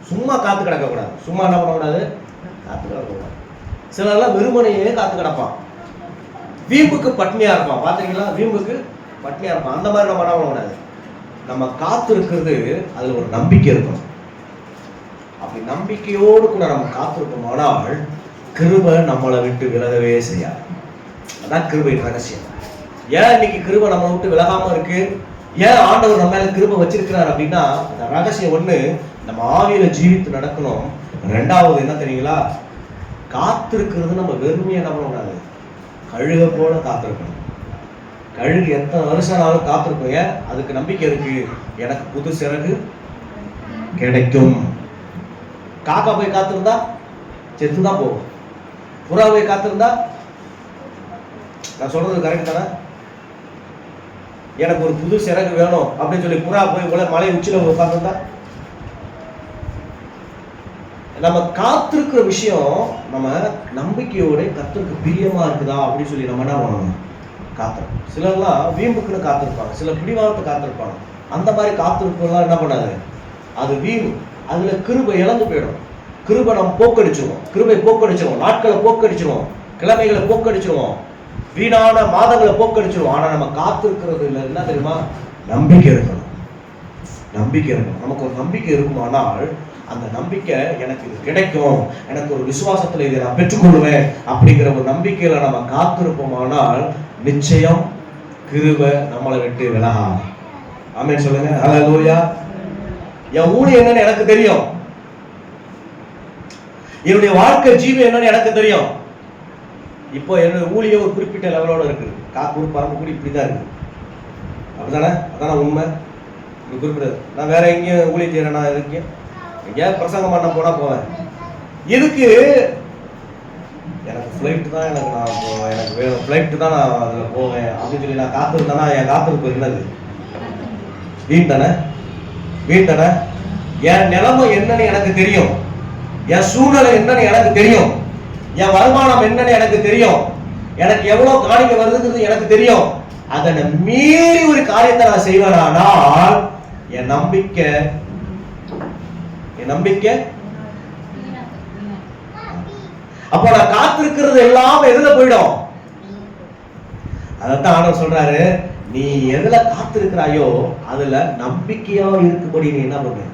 சும்மா காத்து கிடக்க கூடாது. சும்மா என்ன பண்ணக்கூடாது? காத்து கிடக்க கூடாது. சிலர்லாம் வெறுமனையே காத்து கிடப்பான், வீம்புக்கு பட்னியா இருப்பான். பாத்தீங்களா? வீம்புக்கு பட்னியா இருப்பான். அந்த மாதிரி நம்ம என்ன பண்ணக்கூடாது. நம்ம காத்து இருக்கிறது அதுல ஒரு நம்பிக்கை இருக்கும். அப்படி நம்பிக்கையோடு கூட நம்ம காத்திருக்கோமானால் கிருபை நம்மளை விட்டு விலகவே செய்யாது. அதான் கிருபையின் ரகசியம். ஏன் இன்னைக்கு கிருபை நம்மளை விட்டு விலகாம இருக்கு? ஏன் ஆண்டவர் நம்ம மேல கிருபை வச்சிருக்கிறார் அப்படின்னா, அந்த ரகசியம் ஒண்ணு, நம்ம ஆவியில ஜீவித்து நடக்கணும். ரெண்டாவது என்ன தெரியுங்களா? காத்திருக்கிறது நம்ம வெறுமையா என்ன பண்ணக்கூடாது, கழுக போல காத்திருக்கணும். கழுகு எத்தனை வருஷம் ஆனாலும் காத்திருக்கும். ஏன்? அதுக்கு நம்பிக்கை இருக்கு, எனக்கு புது சிறகு கிடைக்கும். காக்கா போய் காத்திருந்தா செத்துதான் போகும். புறா போய் காத்திருந்தா, நான் சொல்றது கரெக்ட் தானே? எனக்கு ஒரு புது சிறகு வேணும் அப்படின்னு சொல்லி புறா போய் மலை உச்சியில உட்கார்ந்துருந்தா, நம்ம காத்திருக்கிற விஷயம் நம்ம நம்பிக்கையோட கர்த்தருக்கு பிரியமா இருக்குதா அப்படின்னு சொல்லி நம்ம என்ன பண்ணணும்? காத்திருக்கோம். சிலர்லாம் வீம்புக்குன்னு காத்திருப்பாங்க, சில பிடிவாதத்தை காத்திருப்பாங்க. அந்த மாதிரி காத்திருப்பெல்லாம் என்ன பண்ணாது, அது வீண். அதுல கிருபை இழந்து போயிடும். கிருபை நம்ம போக்கடிச்சிருவோம், கிருபை போக்கடிச்சிருவோம், நாட்களை போக்கடிச்சிருவோம், கிழமைகளை போக்கடிச்சிருவோம், வீணான மாதங்களை போக்கடிச்சிருவோம். ஆனா நம்ம காத்திருக்கிறது இல்லை. என்ன தெரியுமா? நம்பிக்கை இருக்கணும். நம்பிக்கை இருக்கணும். நமக்கு ஒரு நம்பிக்கை இருக்குமானால் அந்த நம்பிக்கை எனக்கு இது கிடைக்கும், எனக்கு ஒரு விசுவாசத்துல இதை நான் பெற்றுக்கொள்வேன் அப்படிங்கிற ஒரு நம்பிக்கையில நம்ம காத்திருப்போமானால் நிச்சயம் கிருபை நம்மளை விட்டு விலகாது. ஆமென் சொல்லுங்க. ஹல்லேலூயா. என் ஊழியம் என்னன்னு எனக்கு தெரியும், என்னுடைய வாழ்க்கை ஜீவன் என்னன்னு எனக்கு தெரியும். இப்போ என்னுடைய ஊழியம் ஒரு குறிப்பிட்ட லெவலோட இருக்கு. காக்கூர் பரம்பக்கூடி இப்படிதான் இருக்கு. அப்படிதானே? அதான உண்மை. குறிப்பிட்டது. நான் வேற எங்கேயும் ஊழியம் செய்யறேன்னா இருக்கேன், எங்கேயாவது பிரசங்கம் பண்ண போனா போவேன். எதுக்கு? எனக்கு ஃப்ளைட் தான், எனக்கு வேணும் ஃப்ளைட்டு தான், நான் அதில் போவேன் அப்படின்னு சொல்லி நான் காத்திருந்தேன்னா என் காத்திருப்பு என்னது? வீண் தானே? வீண் தானே? என் நிலைமை என்னன்னு எனக்கு தெரியும், என் சூழ்நிலை என்னன்னு எனக்கு தெரியும், என் வருமானம் என்னன்னு எனக்கு தெரியும், எனக்கு எவ்வளவு காணிக்கை வருதுங்கிறது எனக்கு தெரியும். அதனை மீறி ஒரு காரியத்தை நான் செய்வேனானால் என் நம்பிக்கை அப்ப நான் காத்திருக்கிறது எல்லாம் எதுல போயிடும்? அதான் ஆண்டவர் சொல்றாரு, நீ எதுல காத்திருக்கிறாயோ அதுல நம்பிக்கையா இருக்கும்படி நீ என்ன பண்ணு?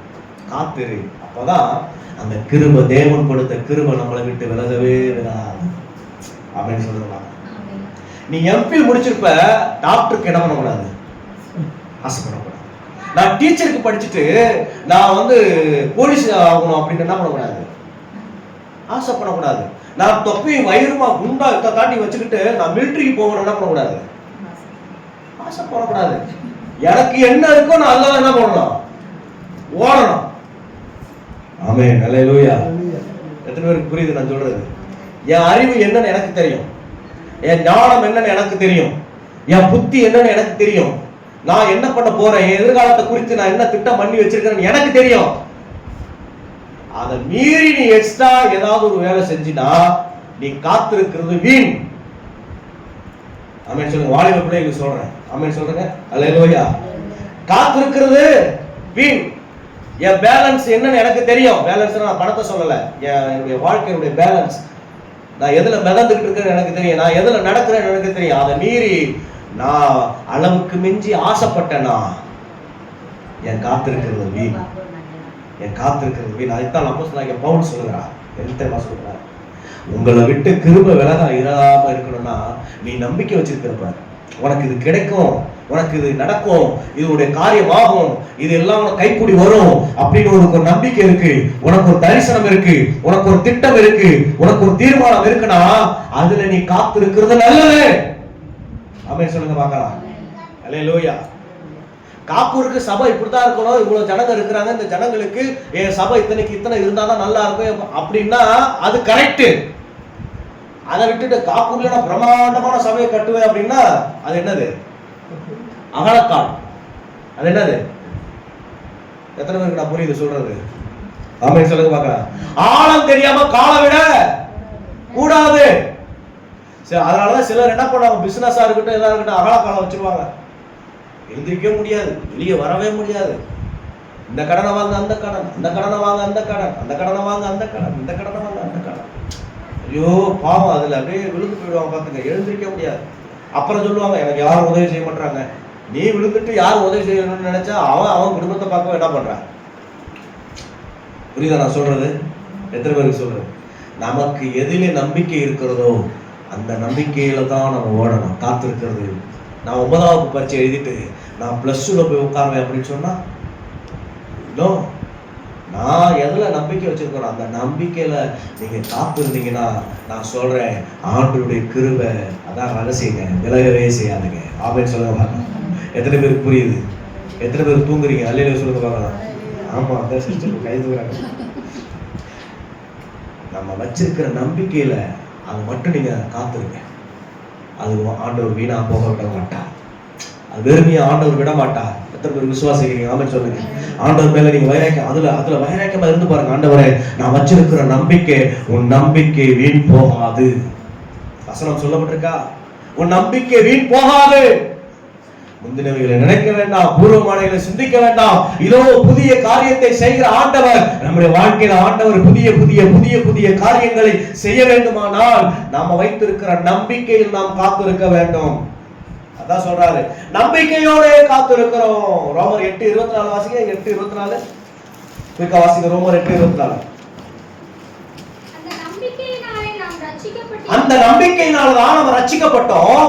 காத்திரு. அப்பதான் அந்த கிருபை, தேவன் கொடுத்த கிருபை நம்மளை விட்டு விலகவே விடாது. அப்படின்னு சொல்லலாம். நீ எம்பி முடிச்சிருப்ப, டாக்டருக்கு என்ன பண்ணக்கூடாது? ஆசைப்படக்கூடாது. நான் டீச்சருக்கு படிச்சுட்டு நான் போலீஸ் ஆகணும் அப்படின்னு என்ன பண்ணக்கூடாது? ஆசைப்படக்கூடாது. நான் தொப்பையும் வயிறுமா குண்டா தாண்டி வச்சுக்கிட்டு நான் மிலிட்டரிக்கு போகணும் என்ன பண்ணக்கூடாது? ஆசைப்படக்கூடாது. எனக்கு என்ன இருக்கோ நான் அதெல்லாம் என்ன பண்ணணும்? ஓடணும். ஆமென். ஹல்லேலூயா. எத்தனை பேருக்கு புரியுது நான் சொல்றது? என் அறிவு என்னன்னு எனக்கு தெரியும், என் ஞானம் என்னன்னு எனக்கு தெரியும், என் புத்தி என்னன்னு எனக்கு தெரியும், நான் என்ன பண்ண போறேன், என் எதிர்காலத்தை குறித்து நான் என்ன திட்டம் பண்ணி வச்சிருக்கேன்னு எனக்கு தெரியும். அதை மீறி நீ எக்ஸ்ட்ரா ஏதாவது ஒரு வேலை செஞ்சினா நீ காத்திருக்கிறது வீண். ஆமென் சொல்லுங்க. வாலிப பிள்ளைகளுக்கு சொல்றேன். ஆமென் சொல்றேங்க. ஹல்லேலூயா. காத்திருக்கிறது வீண். என் பேலன்ஸ் என்னன்னு எனக்கு தெரியும். பேலன்ஸ் நான் பணத்தை சொல்லல, என்னுடைய வாழ்க்கையுடைய பேலன்ஸ், நான் எதுல மிதந்துகிட்டு இருக்கேன்னு எனக்கு தெரியும், நான் எதுல நடக்கிறேன்னு எனக்கு தெரியும். அதை மீறி நான் அளவுக்கு மிஞ்சி ஆசைப்பட்டேனா என் காத்திருக்கிறது வீண். என் காத்திருக்கிறது வீண். அதுதான் அப்போஸ்தலனாகிய பவுல் சொல்லுகிறார். என்ன சொல்றார்? உங்களை விட்டு கிருபை இராம இருக்கணும்னா நீ நம்பிக்கை வச்சிருக்கிறப்ப உனக்கு இது கிடைக்கும், உனக்கு இது நடக்கும், இதனுடைய காரியம் ஆகும், இது எல்லாம் உனக்கு கைக்கூடி வரும் அப்படின்னு உனக்கு ஒரு நம்பிக்கை இருக்கு, உனக்கு ஒரு தரிசனம் இருக்கு, உனக்கு ஒரு திட்டம் இருக்கு, உனக்கு ஒரு தீர்மானம் இருக்குன்னா அதுல நீ காத்து இருக்கிறது நல்லது. ஆமென் சொல்லுங்க பார்க்கலாம். அல்லேலூயா. காப்பூருக்கு சபை இப்படிதான் இருக்கணும், இவ்வளவு ஜனங்க இருக்கிறாங்க, இந்த ஜனங்களுக்கு என் சபை இத்தனை இருந்தாதான் நல்லா இருக்கும் அப்படின்னா அது கரெக்ட். அதை விட்டுட்டு காப்பூர்ல நான் பிரம்மாண்டமான சபையை கட்டுவேன் அப்படின்னா அது என்னது? அகலக்கால். அது என்னது? எத்தனை பேருக்கு நான் புரியுது சொல்றது? ஆமென் சொல்லுங்க பார்க்கலாம். ஆழம் தெரியாம காலை விட கூடாது. சரி, அதனாலதான் சிலர் என்ன பண்ணுவாங்க, பிசினஸா இருக்கட்டும் எதா இருக்கட்டும் அகலக்காலம் வச்சிருவாங்க. எழுந்திருக்க முடியாது, வெளியே வரவே முடியாது. இந்த கடனை வாங்க அந்த கடன், அந்த கடனை வாங்க அந்த கடன், அந்த கடனை வாங்க அந்த கடன், இந்த கடனை வாங்க அந்த கடன். ஐயோ பாவம், அதுல அப்படியே விழுந்து போயிடுவாங்க. பார்த்துங்க, எழுந்திருக்க முடியாது. அப்புறம் சொல்லுவாங்க, எனக்கு யாரும் உதவி செய்ய மாட்டாங்க. நீ விழுந்துட்டு யார் உதவி செய்யணும்னு நினைச்சா அவன் குடும்பத்தை பார்க்க என்ன பண்றான்? புரியுதா நான் சொல்றது? எத்தனை பேருக்கு சொல்றது? நமக்கு எதிலே நம்பிக்கை இருக்கிறதோ அந்த நம்பிக்கையில தான் நம்ம ஓடணும். காத்திருக்கிறது. நான் 9வது பரீட்சை எழுதிட்டு நான் +2ல போய் உட்காருவேன் அப்படின்னு சொன்னா, நான் எதுல நம்பிக்கை வச்சிருக்கணும் அந்த நம்பிக்கையில நீங்க காத்திருந்தீங்கன்னா நான் சொல்றேன், ஆண்டவருடைய கிருபை அதான் ரகசியங்க, விலகவே செய்யாதுங்க. ஆமென் சொல்லுங்க பார்க்கலாம். எத்தனை பேருக்கு புரியுது? எத்தனை பேர் தூங்குறீங்க? அல்லேலூயா சொல்லுங்க பார்க்கலாம். ஆமா, அந்த சிஸ்டர் கை தூக்குறாங்க. நம்ம வச்சிருக்கிற நம்பிக்கையில அது மட்டும் நீங்க காத்துருங்க. அது ஆண்டவர் வீணா போக விட மாட்டார். அது வெறுமையா ஆண்டவர் விட மாட்டார். எத்தனை பேர் விசுவாசிக்கிறீங்க? ஆமென் சொல்லுங்க. ஆண்டவர் மேல நீங்க வைராக்கியம், அதுல வைராக்கியமா இருந்து பாருங்க. ஆண்டவரே, நான் வச்சிருக்கிற நம்பிக்கை, உன் நம்பிக்கை வீண் போகாது. வசனம் சொல்லப்பட்டிருக்கா, உன் நம்பிக்கை வீண் போகாது. முந்தினவைகளை நினைக்க வேண்டாம், பூர்வமானவைகளை சிந்திக்க வேண்டாம். இதோ புதிய காரியத்தை செய்கிற ஆண்டவர், நம்முடைய வாழ்க்கையில ஆண்டவர் புதிய புதிய புதிய புதிய காரியங்களை செய்ய வேண்டுமானால் நாம வைத்திருக்கிற நம்பிக்கையில் நாம் காத்திருக்க வேண்டும். அதான் சொல்றாரு, நம்பிக்கையோட காத்திருக்கிறோம். ரோமர் 8:24 வாசிங்க. 8:24 குயிக்கா வாசிங்க. ரோமர் 8:24. அந்த நம்பிக்கையினால தான் நாம் ரட்சிக்கப்பட்டோம்.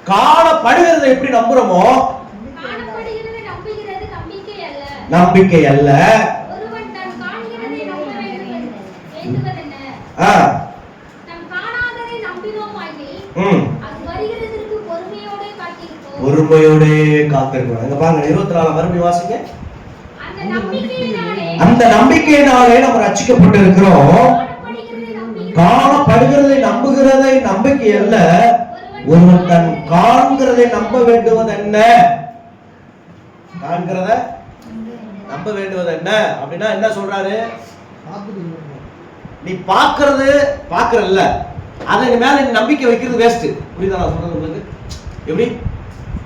காணப்படுகிறது எப்படி நம்புறோமோ, நம்பிக்கை அல்ல. பொறுமையோட காத்திருக்கணும். எங்க பாருங்க 24 மறுபடியும் வாசிங்க. அந்த நம்பிக்கையினாலே நம்ம ரட்சிக்கப்பட்டு இருக்கிறோம். காணப்படுகிறதை நம்புகிறதை நம்பிக்கை அல்ல, ஒருவன் தன் காண்கிறதை நம்ப வேண்டுவது என்ன? காண்கிறத நம்ப வேண்டுவது என்ன அப்படின்னா என்ன சொல்றாரு? நீ பாக்குறல்ல, அதை மேல நீ நம்பிக்கை வைக்கிறது வேஸ்ட். புரியுதா நான் சொல்றது உங்களுக்கு? எப்படி?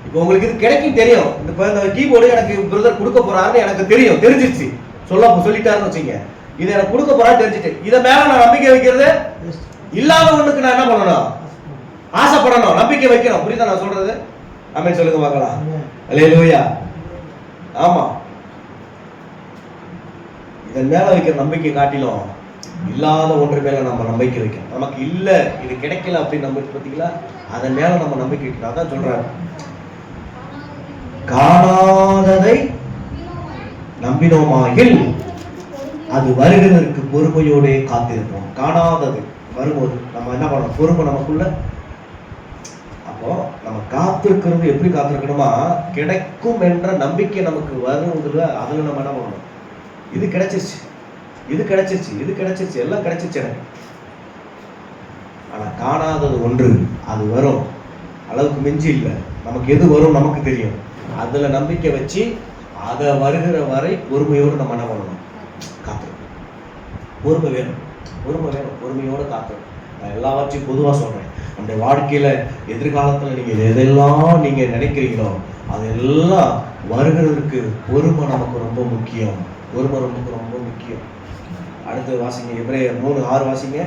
இப்போ உங்களுக்கு இது கிடைக்கும் தெரியும். இந்த கீபோர்டு எனக்கு பிரதர் கொடுக்க போறாருன்னு எனக்கு தெரிஞ்சிருச்சு. சொல்லிட்டாருன்னு வச்சுங்க, இதை எனக்கு கொடுக்க போறான்னு தெரிஞ்சுட்டு இதை மேல நான் நம்பிக்கை வைக்கிறது இல்லாத ஒண்ணுக்கு நான் என்ன பண்ணணும்? ஆசைப்படணும், நம்பிக்கை வைக்கணும். புரியுதா நான் சொல்றது? ஆமென் சொல்லுங்க பார்க்கலாம். அல்லேலூயா. ஆமா, இதன் மேல வைக்கிற நம்பிக்கை காட்டிலும் இல்லாத ஒன்று மேல நம்ம நம்பிக்கை வைக்கணும். நமக்கு இல்ல, இது கிடைக்கல அப்படின்னு நம்பிக்கை பார்த்தீங்களா, அதன் மேல நம்ம நம்பிக்கை வைக்கணும். அதான் சொல்றாரு, காணாததை நம்பினோமாயில் அது வருகிறதற்கு பொறுமையோட காத்திருப்போம். காணாதது வரும்போது நம்ம என்ன பண்ணணும்? பொறுமை நமக்குள்ள. அப்போ நம்ம காத்திருக்கிறது எப்படி காத்திருக்கணுமா, கிடைக்கும் என்ற நம்பிக்கை நமக்கு வருவதில்ல. அதுல நம்ம என்ன பண்ணணும்? இது கிடைச்சிருச்சு, இது கிடைச்சிருச்சு, இது கிடைச்சிருச்சு, எல்லாம் கிடைச்சிருச்சு எனக்கு. ஆனா காணாதது ஒன்று, அது வரும், அளவுக்கு மிஞ்சி இல்லை. நமக்கு எது வரும் நமக்கு தெரியும். அதுல நம்பிக்கை வச்சு அதை வருகிற வரை பொறுமையோடு நம்ம என்ன பண்ணணும்? காத்திருக்கணும். பொறுமை வேணும், பொறுமை வேணும், பொறுமையோடு காத்திருக்கணும். நான் எல்லாவற்றையும் பொதுவாக சொல்றேன். நம்முடைய வாழ்க்கையில எதிர்காலத்துல நீங்க எதெல்லாம் நீங்க நினைக்கிறீங்களோ அதெல்லாம் வருகிறதுக்கு பொறுமை நமக்கு ரொம்ப முக்கியம். பொறுமை நமக்கு ரொம்ப முக்கியம். அடுத்து வாசிங்க, எபிரேயர் 3:6 வாசிங்க.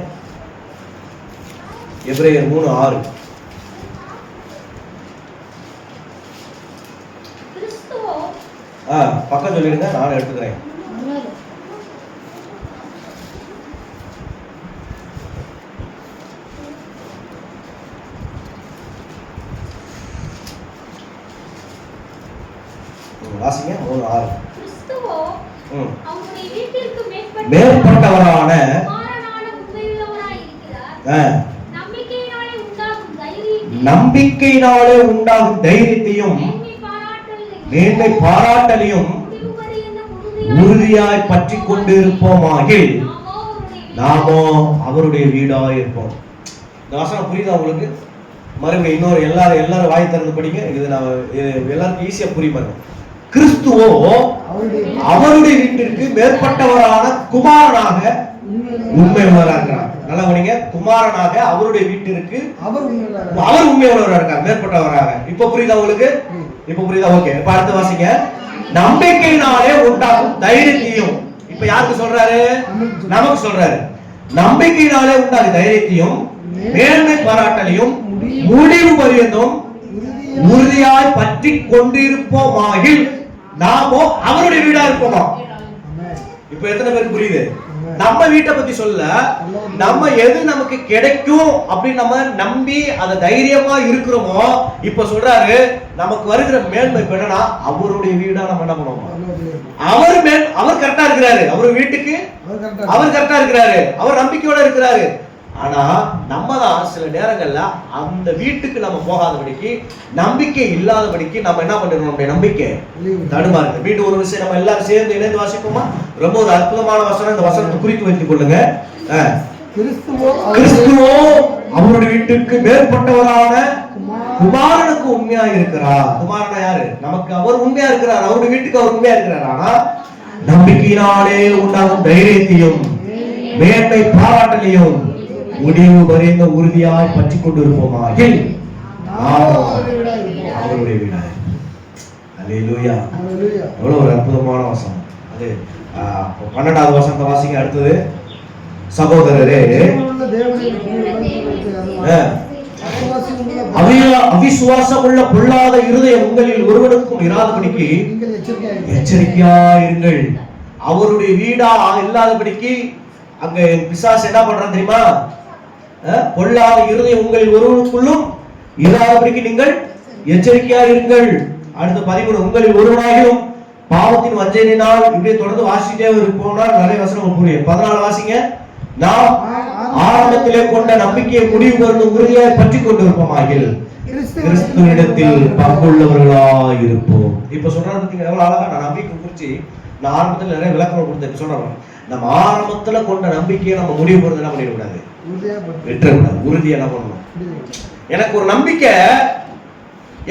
எபிரேயர் 3:6. பக்கம் சொல்லிடுங்க, நானும் எடுத்துக்கிறேன். வாசிங்க 3:6. மேற்பட்டவரான நம்பிக்கையினாலே உண்டாகும் தைரியத்தையும் மேன்மை பாராட்டலையும் உறுதியாய் பற்றி கொண்டு இருப்போமாகில் நாமோ அவருடைய வீடாய் இருப்போம். இந்த வசனம் புரியுதா உங்களுக்கு? மறுபடியும் இன்னொரு எல்லாரும் வாய் திறந்து படிங்க. இது நான் எல்லாருக்கும் ஈஸியா புரியுமாங்க. கிறிஸ்துவோ அவருடைய வீட்டிற்கு மேற்பட்டவரான குமாரனாக உண்மை உள்ளவராக இருக்கிறார். நல்லா கவனிங்க. குமாரனாக அவருடைய வீட்டிற்கு அவர் உண்மை உள்ளவராக இருக்கார், மேற்பட்டவராக. இப்ப புரியுதா உங்களுக்கு? இப்ப புரியுதா? ஓகே. இப்ப அடுத்து வாசிங்க. நம்பிக்கையினாலே உண்டாகும் தைரியத்தையும். இப்ப யாருக்கு சொல்றாரு? நமக்கு சொல்றாரு. நம்பிக்கையினாலே உண்டாகும் தைரியத்தையும் மேன்மை பாராட்டலையும் முடிவு பரியந்தும் உறுதியாய் பற்றி கொண்டிருப்போமாகில் நாமோ அவருடைய வீடா இருப்போமா. இப்ப எத்தனை பேருக்கு புரியுது? நம்ம வீட்டை பத்தி சொல்ல, நம்ம எது நமக்கு கிடைக்கும் அப்படின்னு நம்ம நம்பி அதை தைரியமா இருக்கிறோமோ, இப்ப சொல்றாரு நமக்கு வருகிற மேன்மை என்னன்னா அவருடைய வீடா நம்ம என்ன பண்ணுவோம். அவர் கரெக்டா இருக்கிறாரு, அவர் வீட்டுக்கு அவர் கரெக்டா இருக்கிறாரு, அவர் நம்பிக்கையோட இருக்கிறாரு. ஆனா நம்ம தான் சில நேரங்கள்ல அந்த வீட்டுக்கு நம்ம போகாதபடிக்கு, நம்பிக்கை இல்லாதபடிக்கு நம்ம என்ன பண்ணிடுறோம், நம்முடைய நம்பிக்கை தடுமாறுது. மீண்டும் ஒரு விஷயம் நம்ம எல்லாரும் சேர்ந்து இணைந்து வாசிப்போமா? ரொம்ப ஒரு அற்புதமான வசனம். இந்த வசனத்தை குறித்து வைத்துக் கொள்ளுங்க. கிறிஸ்துவோ அவருடைய வீட்டுக்கு மேற்பட்டவரான குமாரனுக்கு உண்மையா இருக்கிறார். குமாரனா யாரு? நமக்கு அவர் உண்மையா இருக்கிறார், அவருடைய வீட்டுக்கு அவர் உண்மையா இருக்கிறார். ஆனா நம்பிக்கையினாலே உண்டாகும் தைரியத்தையும் மேன்மை பாராட்டலையும் முடிவு வரைந்த உறுதியாய் பற்றி கொண்டிருப்போமாகில் அவருடைய வீடாய். அல்லேலூயா. எவ்வளவு ஒரு அற்புதமான வசனம் அது. 12வது வசனத்தை வாசிங்க. அடுத்தது, சகோதரரே அவிசுவாசம் உள்ள பொல்லாத இருதயம் உங்களில் ஒருவனுக்கும் இராதபடிக்கு எச்சரிக்கையாயிருங்கள். அவருடைய வீடா இல்லாதபடிக்கு அங்க பிசாசு என்ன பண்றான் தெரியுமா? பொல்லாத இருதயம் உங்களில் ஒருவனுக்குள்ளும் இராதபடிக்கு நீங்கள் எச்சரிக்கையா இருங்கள். அடுத்த 13, உங்களில் ஒருவனாகிலும் பாவத்தின் வஞ்சனையினால். இப்படியே தொடர்ந்து வாசிட்டே போனால் நிறைய வசனம் புரியும். 14 வாசிங்க. நாம் ஆரம்பத்திலே கொண்ட நம்பிக்கையை முடிவு கொண்டு உறுதியாய் பற்றி கொண்டிருப்போமாகில் கிறிஸ்துவினிடத்தில் பங்குள்ளவர்களாய் இருப்போம். இப்ப சொல்றாரு பார்த்தீங்க எவ்வளவு அழகா. நான் நம்பிக்கை குறிச்சு நான் ஆரம்பத்தில் நிறைய விளக்கம் கொடுத்தேன். சொல்றேன், நம்ம ஆரம்பத்துல கொண்ட நம்பிக்கையை நம்ம முடிவு பண்ணுறது என்ன பண்ணிடக்கூடாது, விட்டுறக்கூடாது. உறுதியா என்ன பண்ணணும். எனக்கு ஒரு நம்பிக்கை,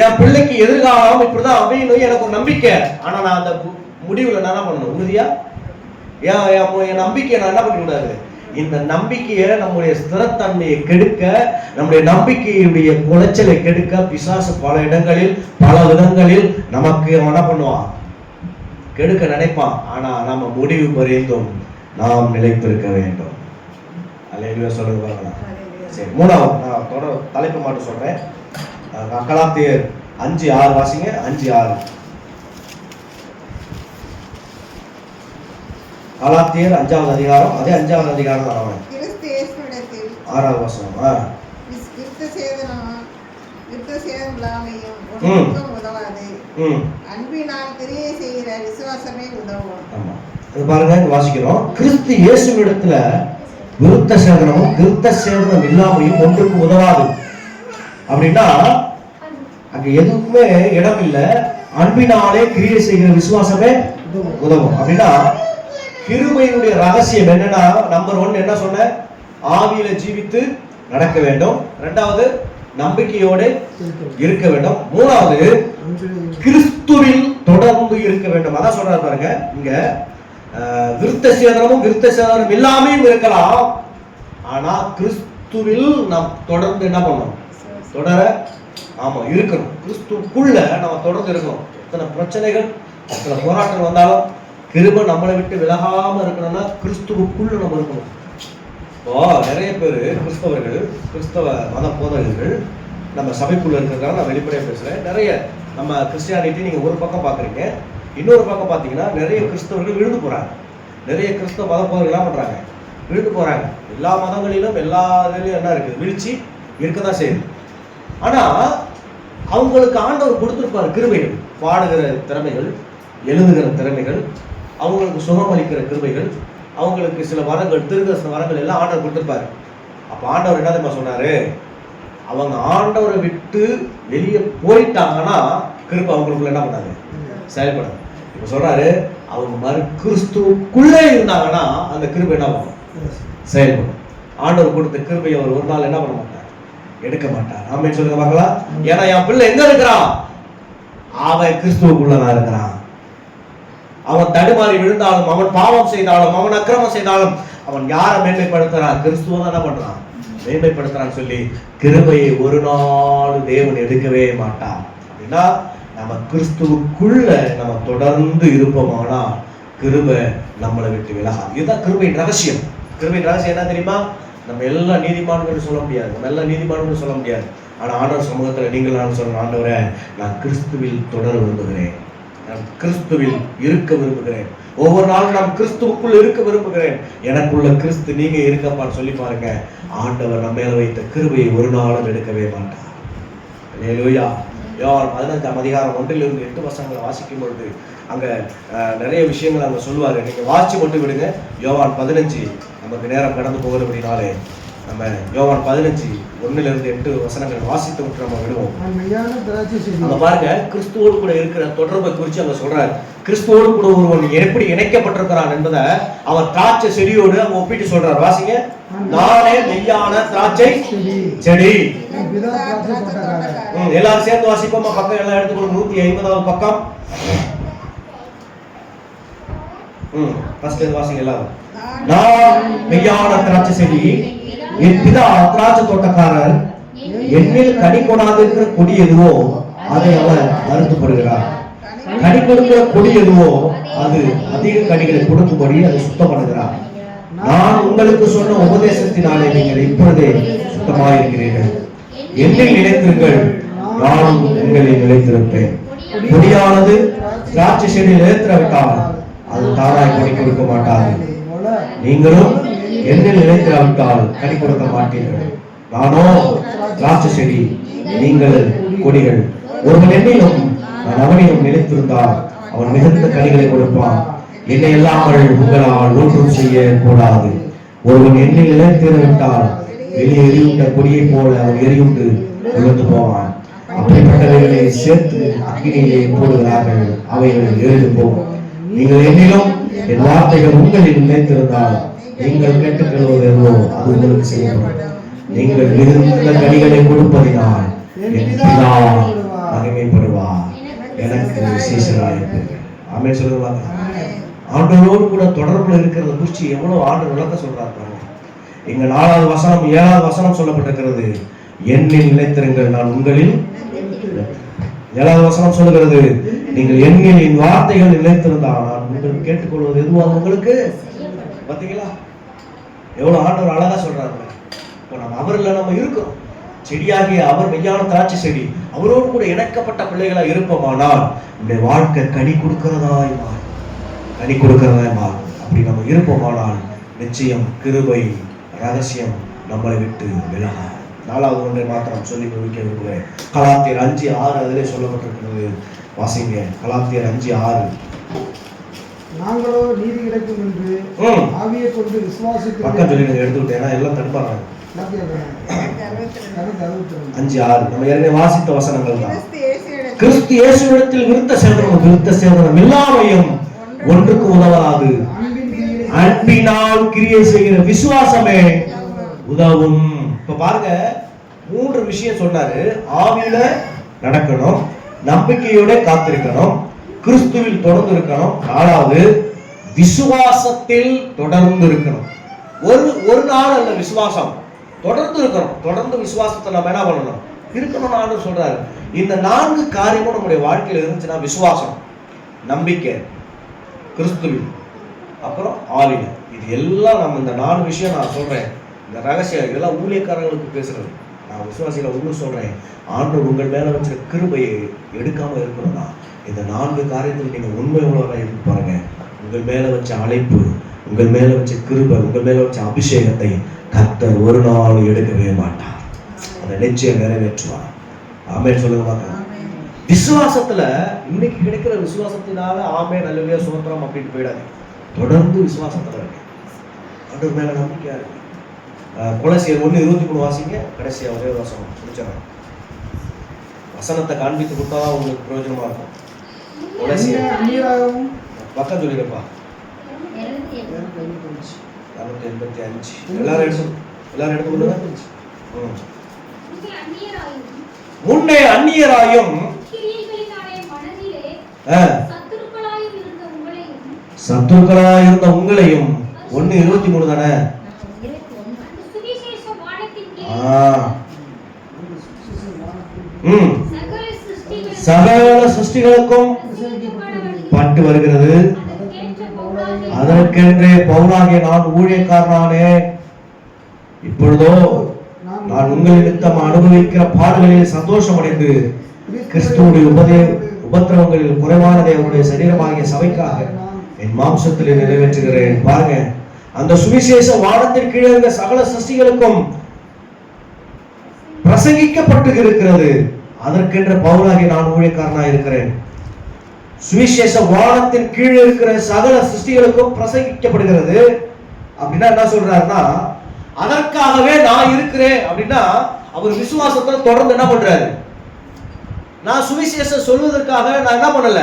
என் பிள்ளைக்கு எதிர்காலம் இப்படிதான் அமையணும் எனக்கு ஒரு நம்பிக்கை. ஆனா நான் அந்த முடிவுல நான் என்ன பண்ணணும், உறுதியா என் நம்பிக்கையை நான் என்ன பண்ணிக்கூடாது. இந்த நம்பிக்கையை நம்முடைய ஸ்திரத்தன்மையை கெடுக்க, நம்முடைய நம்பிக்கையுடைய குலைச்சலை கெடுக்க பிசாசு பல இடங்களில் பல விதங்களில் நமக்கு என்ன பண்ணுவான், கெடுக்க நினைப்பான். ஆனா நம்ம முடிவு வரைந்தும் நாம் நிலைத்திருக்க வேண்டும். அல்லேலூயா சொல்லுங்க பாருங்களா. சரி, 3வது நான் தொடர் தலைப்பு மட்டும் சொல்றேன். கலாத்தியர் 5:6 வாசிங்க. 5:6 கலாத்தியர் 5வது அதிகாரம். அதே 5வது அதிகாரம் தான். அவன் 6வது வசனம். பாருங்க, வாசிக்கிறோம். கிறிஸ்து இயேசுவிடத்துல விருத்த சேதனமும் விருத்த சேதனம் இல்லாமையும் ஒன்றுக்கு உதவாது. அப்படின்னா அங்க எதுக்குமே இடம் இல்லை. அன்பினாலே கிரியை செய்கிற விசுவாசமே உதவும். அப்படின்னா கிருபையினுடைய ரகசியம் என்னன்னா, நம்பர் 1 என்ன சொன்ன, ஆவியில ஜீவித்து நடக்க வேண்டும். 2வது நம்பிக்கையோடு இருக்க வேண்டும். 3வது கிறிஸ்துவில் தொடர்ந்து இருக்க வேண்டும். அதான் சொல்றாரு பாருங்க இங்க. விருத்த சேதனமும் விருத்த சேதனம் இல்லாமையும் இருக்கலாம். ஆனா கிறிஸ்துவில் நாம் தொடர்ந்து என்ன பண்ணணும், தொடர இருக்கணும். கிறிஸ்துக்குள்ள நம்ம தொடர்ந்து இருக்கணும். எத்தனை பிரச்சனைகள் எத்தனை போராட்டம் வந்தாலும் கிருபை நம்மளை விட்டு விலகாம இருக்கணும்னா கிறிஸ்துவுக்குள்ள நம்ம இருக்கணும். இப்போ நிறைய பேர் கிறிஸ்தவர்கள், கிறிஸ்தவ மத போதகர்கள் நம்ம சபைக்குள்ள இருக்கிறதுனால நான் வெளிப்படையாக பேசுறேன். நிறைய நம்ம கிறிஸ்டியானிட்டி நீங்க ஒரு பக்கம் பாக்குறீங்க, இன்னொரு பக்கம் பார்த்தீங்கன்னா நிறைய கிறிஸ்தவர்கள் விழுந்து போறாங்க. நிறைய கிறிஸ்தவ மத போதகர்கள் என்ன பண்றாங்க, விழுந்து போறாங்க. எல்லா மதங்களிலும் எல்லா இதுலையும் என்ன இருக்குது, வீழ்ச்சி இருக்கதான் செய்யுது. ஆனா அவங்களுக்கு ஆண்டவர் கொடுத்திருப்பாரு கிருபைகள், பாடுகிற திறமைகள், எழுதுகிற திறமைகள், அவங்களுக்கு சுகமளிக்கிற கிருபைகள், அவங்களுக்கு சில வரங்கள், திருகிற சில வரங்கள் எல்லாம் ஆண்டவர் கொடுத்திருப்பாரு. அப்ப ஆண்டவர் என்ன தெரியுமா சொன்னாரு, அவங்க ஆண்டவரை விட்டு வெளியே போயிட்டாங்கன்னா கிருபை அவங்களுக்குள்ள என்ன பண்ணாங்க, செயல்படாது. இப்ப சொல்றாரு, அவங்க கிறிஸ்துவுக்குள்ளே இருந்தாங்கன்னா அந்த கிருபை என்ன பண்ணும், செயல்படும். ஆண்டவர் கொடுத்த கிருபையை அவர் ஒரு நாள் என்ன பண்ண மாட்டார், எடுக்க மாட்டார். ஆமென் சொல்லுங்க பார்க்கலாம். ஏன்னா என் பிள்ளை எங்க இருக்கிறான், அவன் கிறிஸ்துவுக்குள்ளதான் இருக்கிறான். அவன் தடுமாறி விழுந்தாலும், அவன் பாவம் செய்தாலும், அவன் அக்கிரமம் செய்தாலும், அவன் யாரை மேன்மைப்படுத்துறான், கிறிஸ்துவ தான் என்ன பண்றான், மேன்மைப்படுத்துறான்னு சொல்லி கிருபையை ஒரு நாள் தேவன் எடுக்கவே மாட்டான். அப்படின்னா நம்ம கிறிஸ்துவுக்குள்ள நம்ம தொடர்ந்து இருப்போமானா கிருபை நம்மளை விட்டு விலகாது. இதுதான் கிருபையின் ரகசியம். கிருபையின் ரகசியம் என்ன தெரியுமா, நம்ம எல்லா நீதிமான்களும் சொல்ல முடியாது, நம்ம எல்லா நீதிமான்களும் சொல்ல முடியாது. ஆனா ஆண்டவர் சமூகத்துல நீங்கள் நான் சொல்றேன், ஆண்டவரே நான் கிறிஸ்துவில் தொடர விரும்புகிறேன், நான் கிறிஸ்துவில் இருக்க விரும்புகிறேன், ஒவ்வொரு நாளும் நான் கிறிஸ்துவுக்குள் இருக்க விரும்புகிறேன், எனக்குள்ள கிறிஸ்து நீங்க இருக்கப்பான்னு சொல்லி பாருங்க. ஆண்டவர் நம்ம மேல வைத்த கிருபையை ஒரு நாளும் எடுக்கவே மாட்டார். அல்லேலூயா. யோவான் 15ஆம் அதிகாரம் 1-8 வாசிக்கும் பொழுது அங்க நிறைய விஷயங்கள் அங்க சொல்லுவாரு. நீங்க வாசிச்சு மட்டும் விடுங்க. யோவான் 15, நமக்கு நேரம் கடந்து போகிறது அப்படின்னாலே நம்ம யோவான் 15:1-8 வாசித்து விட்டு நம்ம விடுவோம். அங்க பாருங்க, கிறிஸ்துவோடு கூட இருக்கிற தொடர்பை குறித்து அங்க சொல்றாரு. கிறிஸ்துவோடு கூட ஒருவன் எப்படி இணைக்கப்பட்டிருக்கிறான் என்பதை அவர் திராட்சை செடியோடு அங்க ஒப்பிட்டு சொல்றாரு. வாசிங்க. நானே மெய்யான திராட்சை செடி. எல்லாரும் சேர்ந்து வாசிப்போமா? பக்கம் எல்லாம் எடுத்துக்கணும். 150வது பக்கம். ஃபர்ஸ்ட் வாசிங்க எல்லாரும். நான் மெய்யான திராட்சை செடி, என் பிதா திராட்சை தோட்டக்காரர். என்னில் கனி கொடாதிருக்கிற கொடி எதுவோ அதை அவர் அறுத்துப்படுகிறார். கனி கொடுக்கிற கொடி எதுவோ அது அதிக கனிகளை கொடுக்கும்படி அதை சுத்தம் பண்ணுகிறார். நான் உங்களுக்கு சொன்ன உபதேசத்தினாலே நீங்கள் இப்பொழுதே சுத்தமாயிருக்கிறீர்கள். என்னில் நிலைத்திருங்கள், நானும் உங்களில் நிலைத்திருப்பேன். கொடியானது திராட்சை செடியில் நிலைத்திராவிட்டால் அது தானாய் கனி கொடுக்க மாட்டாது. நீங்களும் என்னில் நிலைத்திராவிட்டால் கனி கொடுக்க மாட்டீர்கள். நானோ திராட்சை செடி, நீங்கள் கொடிகள். ஒருவன் என்னிலும் நான் அவனிலும் நிலைத்திருந்தால் அவன் மிகுந்த கனிகளை கொடுப்பான். என்னை இல்லாமல் உங்களால் ஒன்றும் செய்ய கூடாது. ஒருவன் என்னில் நிலைத்திருந்தால் வெளியே எரியுண்ட கொடியை போல அவன் எரியுண்டு விழுந்து போவான். அப்படிப்பட்டவைகளை சேர்த்து அக்கினியிலே போடுகிறார்கள், அவைகள் எரிந்து போகும். நீங்கள் என்னிலும் என் வார்த்தைகள் உங்களில் நிலைத்திருந்தால் நீங்கள் கேட்டுக்கொள்வது எதுவோ அது உங்களுக்கு செய்யப்படும். நீங்கள் மிகுந்த கனிகளை கொடுப்பதினால் என் பிதா மகிமைப்படுவார், எனக்கு சீஷராயிருப்பீர்கள். ஆமென் சொல்லுவாங்க. ஆண்டவரோடு கூட தொடர்புல இருக்கிறத குறித்து எவ்வளவு ஆண்டவர் விளக்க சொல்றாரு பாருங்க. இங்க 4வது வசனம் 7வது வசனம் சொல்லப்பட்டிருக்கிறது, என்னில் நிலைத்திருங்கள் நான் உங்களில். 7வது வசனம் சொல்லுகிறது, நீங்கள் என்னில் என் வார்த்தைகள் நிலைத்திருந்தால் நான் உங்களுக்கு கேட்டுக்கொள்வது எதுவோ உங்களுக்கு. பாத்தீங்களா எவ்வளவு ஆண்டவர் அழகா சொல்றாரு. இப்போ நம்ம அவர்ல நம்ம இருக்கோம், செடியாகிய அவர் மெய்யான திராட்சை செடி, அவரோடு கூட இணைக்கப்பட்ட பிள்ளைகளா இருப்போமானால் நம்முடைய வாழ்க்கை கனி கொடுக்கிறதாய் மாறும், கனி கொடுக்கிறதாய் மாறும். அப்படி நம்ம இருப்போமானால் நிச்சயம் கிருபை ரகசியம் நம்மளை விட்டு விலகாது. 4வது ஒன்றை மாத்திரம் சொல்லி முடிக்க விரும்புகிறேன். கலாத்தியர் 5:6 அதிலே சொல்லப்பட்டிருக்கிறது. வாசிங்க. கலாத்தியர் 5:6. நாங்களோ நீதி கிடைக்கும் என்று ஆவியை கொண்டு விசுவாசிக்கிறோம். பக்கம் சொல்லி நீங்க எடுத்துக்கிட்டேன்னா எல்லாம் தடுப்பாங்க. 5:6 நம்ம ஏற்கனவே வாசித்த வசனங்கள் தான். கிறிஸ்து இயேசுவிடத்தில் விருத்த சேதனம் எல்லாமையும் ஒன்றுக்கு உதவாது, அன்பினால் கிரியை செய்கிற விசுவாசமே உதவும். இப்ப பாருங்க, 3 விஷயம் சொன்னாரு. ஆவியில நடக்கணும், நம்பிக்கையோட காத்திருக்கணும், கிறிஸ்துவில் தொடர்ந்து இருக்கணும், 4வது விசுவாசத்தில் தொடர்ந்து இருக்கணும். ஒரு நாள் அல்ல, விசுவாசம் தொடர்ந்து இருக்கணும். தொடர்ந்து விசுவாசத்தை நம்ம என்ன பண்ணணும், இருக்கணும். ஆண்டவர் சொல்றாரு, இந்த 4 காரியமும் நம்முடைய வாழ்க்கையில் இருந்துச்சுன்னா, விசுவாசம், நம்பிக்கை, கிறிஸ்துவில், அப்புறம் ஆவியில, இது எல்லாம் நம்ம இந்த 4 விஷயம் நான் சொல்றேன். இந்த ரகசியம் இதெல்லாம் ஊழியக்காரர்களுக்கு பேசுறது. நான் விசுவாசிகளை உங்களுக்கு சொல்றேன், ஆண்டவர் உங்கள் மேல வச்ச கிருபையை எடுக்காம இருக்கணும்னா இந்த 4 காரியத்தில் நீங்க உண்மை உள்ளவராக இருந்து பாருங்க. உங்கள் மேல வச்ச அழைப்பு, உங்கள் மேல வச்ச கிருபை, உங்கள் மேல வச்ச அபிஷேகத்தை கர்த்தர் ஒரு நாள் எடுக்கவே மாட்டார். அதை நிச்சயம் நிறைவேற்றுவார். ஆமென் சொல்லுங்க பார்க்கலாம். விசுவாசத்துல இன்னைக்கு கிடைக்கிற விசுவாசத்தினால ஆமென் அல்லேலூயா ஸ்தோத்திரம் அப்படின்னு போயிடாது. தொடர்ந்து விசுவாசத்துல இருக்கு, ஆண்டவர் மேல நம்பிக்கையா இருக்கு. கொலோசியர் 1:23 வாசிங்க. கடைசியா ஒரே வசனம் சொல்லிச்சேன். வசனத்தை காண்பித்து கொடுத்தா உங்களுக்கு பிரயோஜனமா இருக்கும். கொலோசியர் பக்கம் சொல்லிடுப்பா. 285. எல்லாரும் எடுத்துக்கொள்ளுங்க. முன்னே அந்நியராயும் சத்துருக்களாய் இருந்த உங்களையும் 1:23 தானே. சகல சிருஷ்டிகளுக்கும் பட்டு வருகிறது. அதற்கென்றே பவுலாகிய நான் ஊழியக்காரனானே. இப்பொழுதோ நான் உங்கள் நிமித்தம் அனுபவிக்கிற பாடுகளில் சந்தோஷம் அடைந்து கிறிஸ்துவுடைய உபத்திரவங்களில் குறைவானதை அவருடைய சரீரமாகிய சபைக்காக என் மாம்சத்தில் நிறைவேற்றுகிறேன். பாருங்க, அந்த சுவிசேஷ வானத்தின் கீழே இருந்த சகல சிருஷ்டிகளுக்கும் பிரசங்கிக்கப்பட்டு இருக்கிறது. அதற்கென்ற பவுலாகிய நான் ஊழியக்காரனாக இருக்கிறேன். சுவிசேஷ வானத்தின் கீழே இருக்கிற சகல சிருஷ்டிகளுக்கும் பிரசங்கிக்கப்படுகிறது. அப்படின்னா என்ன சொல்றாருன்னா, அதற்காகவே நான் இருக்கிறேன். அப்படின்னா அவர் விசுவாசத்துல தொடர்ந்து என்ன பண்றாரு, நான் சுவிசேஷம் சொல்வதற்காக நான் என்ன பண்ணல,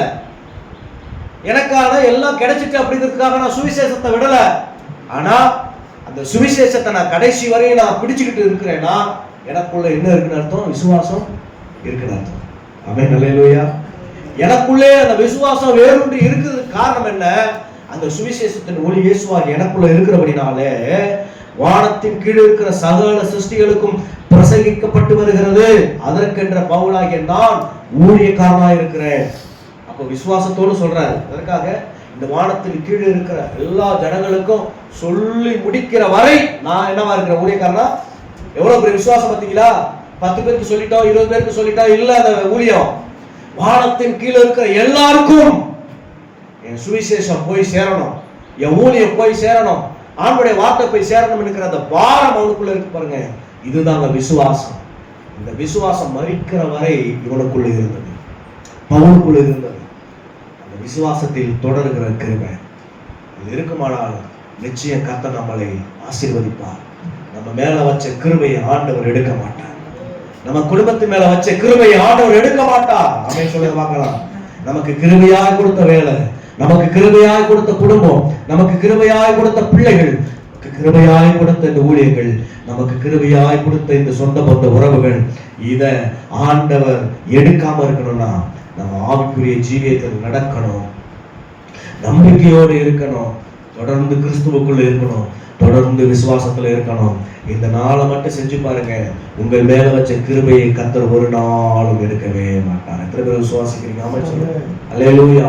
எனக்கான எல்லாம் கிடைச்சிட்டு அப்படிங்கிறதுக்காக நான் சுவிசேஷத்தை விடல. ஆனா அந்த சுவிசேஷத்தை நான் கடைசி வரையும் நான் பிடிச்சுக்கிட்டு இருக்கிறேன்னா எனக்குள்ள என்ன இருக்குன்னு அர்த்தம், விசுவாசம் இருக்குன்னு அர்த்தம். ஆமென், அல்லேலூயா. எனக்குள்ளே அந்த விசுவாசம் வேறொன்று இருக்கிறதுக்கு காரணம் என்ன, அந்த சுவிசேஷத்தின் ஒளி இயேசுவாக எனக்குள்ள இருக்கிறபடினாலே வானத்தின் கீழ் இருக்கிற சகல சிருஷ்டிகளுக்கும் பிரசங்கிக்கப்பட்டு வருகிறது. அதற்கென்ற பவுலாகிய நான் ஊழியக்காரனாக இருக்கிறேன். அப்போ விசுவாசத்தோடு சொல்றாரு. அதற்காக இந்த வானத்தின் கீழ் இருக்கிற எல்லா ஜனங்களுக்கும் சொல்லி முடிக்கிற வரை நான் என்னவா இருக்கிற ஊழியக்காரனா. எவ்வளவு பெரிய விசுவாசம் பார்த்தீங்களா? 10 பேருக்கு சொல்லிட்டோம், 20 பேருக்கு சொல்லிட்டோம் இல்ல. அந்த ஊழியம் வானத்தின் கீழே இருக்கிற எல்லாருக்கும் என் சுவிசேஷம் போய் சேரணும், என் ஊழியம் போய் சேரணும், ஆண்டவருடைய வார்த்தை போய் சேரணும் என்கிற அந்த பாரம் அவனுக்குள்ள இருக்கு. பாருங்க, இதுதாங்க விசுவாசம். இந்த விசுவாசம் மரிக்கிற வரை இவனுக்குள்ள இருந்தது, பவுலுக்குள்ள இருந்தது. அந்த விசுவாசத்தில் தொடர்கிற கிருபை இது இருக்குமானால் நிச்சயம் கர்த்தர் நம்மளை ஆசீர்வதிப்பார். நம்ம மேல வச்ச கிருபையை ஆண்டவர் எடுக்க மாட்டார். நம்ம குடும்பத்து மேல வச்ச கிருபையை ஆண்டவர் எடுக்க மாட்டார். ஆமென் சொல்ல பார்க்கலாம். நமக்கு கிருபையாய் கொடுத்த வேலை, நமக்கு கிருபையாய் கொடுத்த குடும்பம், நமக்கு கிருபையாய் கொடுத்த பிள்ளைகள், கிருபையாய் கொடுத்த இந்த ஊழியர்கள், நமக்கு கிருபையாய் கொடுத்த இந்த சொந்த பந்த உறவுகள், இத ஆண்டவர் எடுக்காம இருக்கணும்னா நம்ம ஆவிக்குரிய ஜீவியத்தில் நடக்கணும், நம்பிக்கையோடு இருக்கணும், தொடர்ந்து கிறிஸ்துவுக்குள்ள இருக்கணும், தொடர்ந்து விசுவாசத்துல இருக்கணும். இந்த நாளை மட்டும் செஞ்சு பாருங்க, உங்கள் மேல வச்ச கிருபையை கர்த்தர் ஒரு நாளும் எடுக்கவே மாட்டார். எத்தனை பேர் விசுவாசிக்கிறீங்க? ஆமென் சொல்லுங்க. அல்லேலூயா.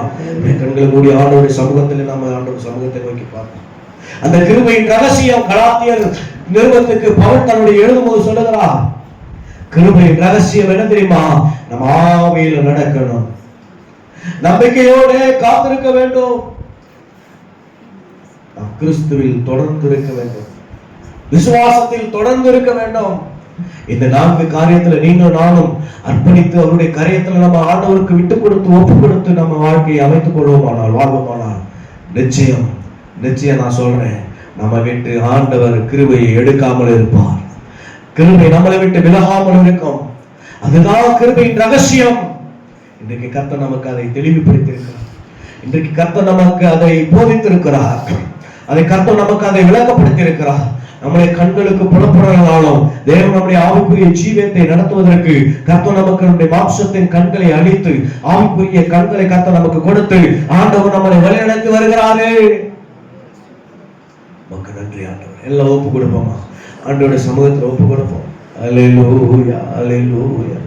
கண்களை மூடி ஆண்டவருடைய சமூகத்தில் நம்ம ஆண்டவர் சமூகத்தை நோக்கி பார்ப்போம். அந்த கிருபையின் ரகசியம் கலாத்தியர் நிருபத்துக்கு பவுல் தன்னுடைய எழுதும்போது சொல்லுகிறார், கிருபையின் ரகசியம் என்ன தெரியுமா? நம்ம ஆவியில நடக்கணும், நம்பிக்கையோடு காத்திருக்க வேண்டும், நாம் கிறிஸ்துவில் தொடர்ந்து இருக்க வேண்டும், விசுவாசத்தில் தொடர்ந்து இருக்க வேண்டும். இந்த 4 காரியத்துல நீங்களும் நானும் அர்ப்பணித்து அவருடைய காரியத்துல நம்ம ஆண்டவருக்கு விட்டு கொடுத்து ஒப்பு கொடுத்து நம்ம வாழ்க்கையை அமைத்துக் கொள்வோமானால், வாழ்வோமானால் நிச்சயம் நிச்சயம் நான் சொல்றேன், நம்ம விட்டு ஆண்டவர் கிருபையை எடுக்காமல் இருப்பார். கிருபை நம்மளை விட்டு விலகாமல் இருக்கும். அதுதான் கிருபையின் ரகசியம். இன்றைக்கு கர்த்தர் நமக்கு அதை தெளிவுபடுத்தி இருக்கிறார். இன்றைக்கு கர்த்தர் நமக்கு அதை போதித்திருக்கிறார். அதை கர்த்தர் நமக்கு அதை விளக்கப்படுத்தி இருக்கிறார். நம்முடைய கண்களுக்கு புலப்படுறதாலும் தேவன் நம்முடைய ஆவிக்குரிய ஜீவியத்தை நடத்துவதற்கு கர்த்தர் நமக்கு நம்முடைய மாம்சத்தின் கண்களை அழித்து ஆவிக்குரிய கண்களை கர்த்தர் நமக்கு கொடுத்து ஆண்டவர் நம்மளை வழிநடத்தி வருகிறாரே. நமக்கு நன்றி ஆண்டவர். எல்லாம் ஒப்பு கொடுப்போமா? ஆண்டவருடைய சமூகத்தில் ஒப்பு கொடுப்போம். அல்லேலூயா, அல்லேலூயா,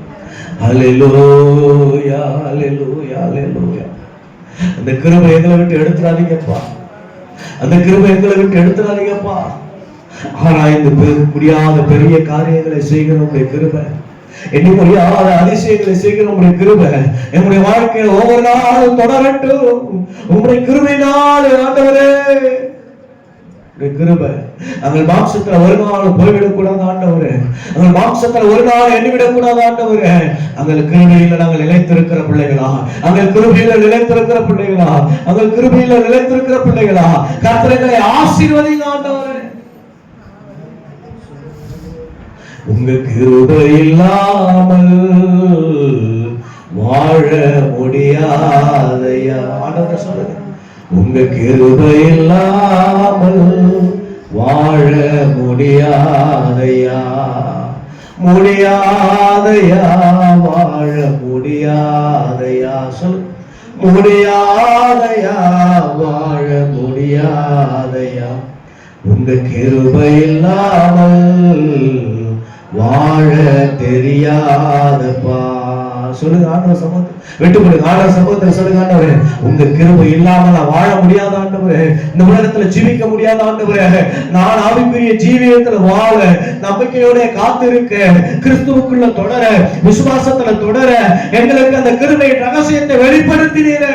அல்லேலூயா, அல்லேலூயா, அல்லேலூயா. அந்த கிருபை எங்களை விட்டு எடுத்துறாதீங்கப்பா. அந்த கிருபை எங்களை விட்டு எடுத்துறாதீங்கப்பா. ஆராய்ந்து முடியாத பெரிய காரியங்களை செய்கிற உங்களுடைய கிருபை, எண்ணி முடியாத அதிசயங்களை செய்கிற உங்களுடைய கிருபை என்னுடைய வாழ்க்கையில் ஒவ்வொரு நாளும் தொடரட்டும். உங்களுடைய கிருபையினால் ஆண்டவரே, கிருபை அங்கள் மாம்சத்துல ஒரு நாள் போய்விடக்கூடாது ஆண்டவரே. அங்கள் மாம்சத்துல ஒரு நாள் எண்ணிவிடக்கூடாது ஆண்டவரே. அங்கள் கிருபையில நாங்கள் நிலைத்திருக்கிற பிள்ளைகளா, அங்கள் கிருபையில நிலைத்திருக்கிற பிள்ளைகளா, அங்கள் கிருபையில நிலைத்திருக்கிற பிள்ளைகளா, கர்த்தரை ஆசீர்வதிங்க ஆண்டவரே. உங்க கிருபை இல்லாமல் வாழ முடியாதையா. ஆண்டவரே சொல்லுங்க, உங்க கிருபை இல்லாமல் வாழ முடியாதையா, முடியாதையா, வாழ முடியாதையா. சொல்லு, முடியாதையா, வாழ முடியாதையா, உங்க கிருபை இல்லாமல் வாழ தெரியாதப்பா. சொல்லுங்க ஆண்டவர் சமூகத்தில் விட்டு போடுங்க. ஆண்டவர் சமூகத்தில் சொல்லுங்க, ஆண்டவரே உங்க கிருபை இல்லாம நான் வாழ முடியாத ஆண்டவரே, இந்த உலகத்துல ஜீவிக்க முடியாத ஆண்டவரே, நான் ஆவிக்குரிய ஜீவியத்துல வாழ நம்பிக்கையோட காத்திருக்க, கிறிஸ்துவுக்குள்ள தொடர, விசுவாசத்துல தொடர எங்களுக்கு அந்த கிருபை ரகசியத்தை வெளிப்படுத்தினீரே.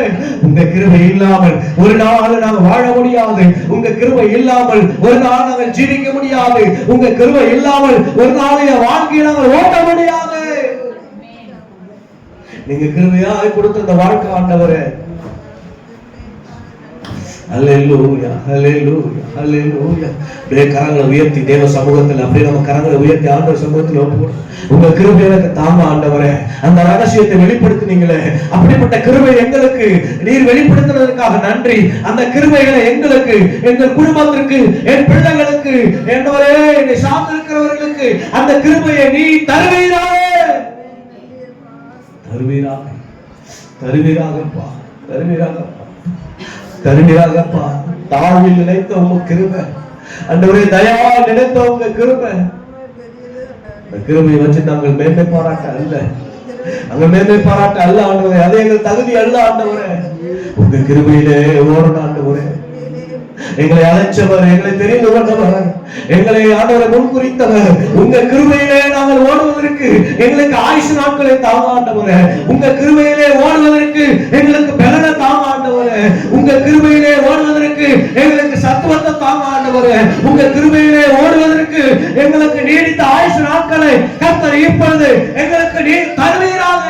உங்க கிருபை இல்லாமல் ஒரு நாள் நாங்கள் வாழ முடியாது. உங்க கிருபை இல்லாமல் ஒரு நாள் நாங்கள் ஜீவிக்க முடியாது. உங்க கிருபை இல்லாமல் ஒரு நாளைய வாழ்க்கையை நாங்கள் ஓட்ட முடியாது. நீங்க கிருபையாய் கொடுத்த இந்த வாழ்க்கை ஆண்டவரே, அல்லேலூயா, அல்லேலூயா, அல்லேலூயா. அப்படியே கரங்களை உயர்த்தி தேவ சமூகத்தில் அப்படியே நம்ம கரங்களை உயர்த்தி ஆண்டவர் சமூகத்தில் ஒப்புக்கொடு. உங்க கிருபை எனக்கு தாங்க ஆண்டவரே, அந்த ரகசியத்தை வெளிப்படுத்தினீங்களே, அப்படிப்பட்ட கிருபை எங்களுக்கு நீர் வெளிப்படுத்தினதற்காக நன்றி. அந்த கிருபைகளை எங்களுக்கு, எங்கள் குடும்பத்திற்கு, என் பிள்ளைகளுக்கு, என்னவரே என்னை சார்ந்திருக்கிறவர்களுக்கு அந்த கிருபையை நீ தருவீராக, தருவீராக, தருவீராகப்பா, தருவீராகப்பா, தருவீராகப்பா. தாழ்வில் நினைத்த உங்க கிருபை ஆண்டவரே, தயவா நினைத்த உங்க கிருபை, இந்த கிருபையை வச்சு நாங்கள் மேன்மை பாராட்ட அல்ல, அங்க மேன்மை பாராட்ட அல்ல ஆண்டவரே, அது எங்கள் தகுதி அல்ல ஆண்டவரே. உங்க கிருபையிலே ஓடணும் ஆண்டவரே. எங்களை அழைச்சவர், எங்களை தெரிந்து கொண்டவர், எங்களை ஆண்டவரை முன்குறித்தவர், உங்க கிருபையிலே நாங்கள் ஓடுவதற்கு எங்களுக்கு ஆயுசு நாட்களை தாங்க ஆண்டவரே. உங்க கிருபையிலே ஓடுவதற்கு எங்களுக்கு பலனை தாங்க ஆண்டவரே. உங்க கிருபையிலே ஓடுவதற்கு எங்களுக்கு சத்துவத்தை தாங்க ஆண்டவரே. உங்க கிருபையிலே ஓடுவதற்கு எங்களுக்கு நீடித்த ஆயுசு நாட்களை கர்த்தர் இப்பொழுது எங்களுக்கு நீர் தருவீராக.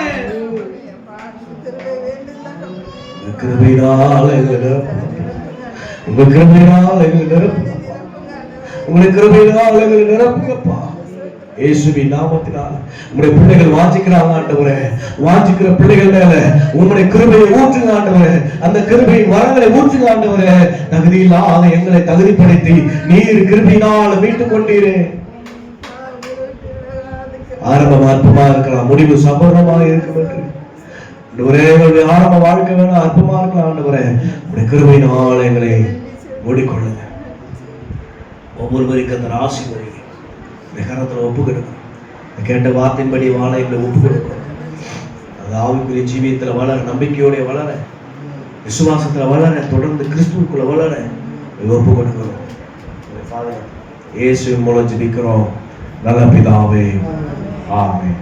கிருபையினால் எங்களை, உங்க கிருபையினால் எங்களை நிரப்புங்க, உங்களுடைய கிருபையினால் எங்களை நிரப்புங்கப்பா. இயேசுவின் நாமத்தினால் உங்களுடைய பிள்ளைகள் வாஞ்சிக்கிறாங்க ஆண்டவரே, வாஞ்சிக்கிற பிள்ளைகள் மேல உங்களுடைய கிருபையை ஊற்றுங்க ஆண்டவரே, அந்த கிருபையின் வரங்களை ஊற்றுங்க ஆண்டவரே. தகுதியில்லாத எங்களை தகுதிப்படுத்தி நீர் கிருபையினால் மீட்டுக் கொண்டீரே. ஆரம்பம் அற்பமா இருக்கலாம், முடிவு சம்பூர்ணமாக இருக்கும். ஒரே ஆரம்ப வாழ்க்கை வேணும், அற்பமா இருக்கலாம் ஆண்டவரே. உங்களுடைய கிருபையினால் எங்களை மூடிக்கொள்ளுங்க. ஒவ்வொருவருக்கு அந்த ராசி வழி இந்த கரத்துல ஒப்பு கொடுக்கணும். கேட்ட வார்த்தையின்படி வாழ எங்களை ஒப்பு கொடுக்கணும். அது ஆவிக்குரிய ஜீவியத்துல வளர, நம்பிக்கையோட வளர, விசுவாசத்துல வளர, தொடர்ந்து கிறிஸ்துவுக்குள்ள வளர ஒப்பு கொடுக்கிறோம். இயேசுவின் மூலம் ஜெபிக்கிறோம் நல்ல பிதாவே, ஆமென்.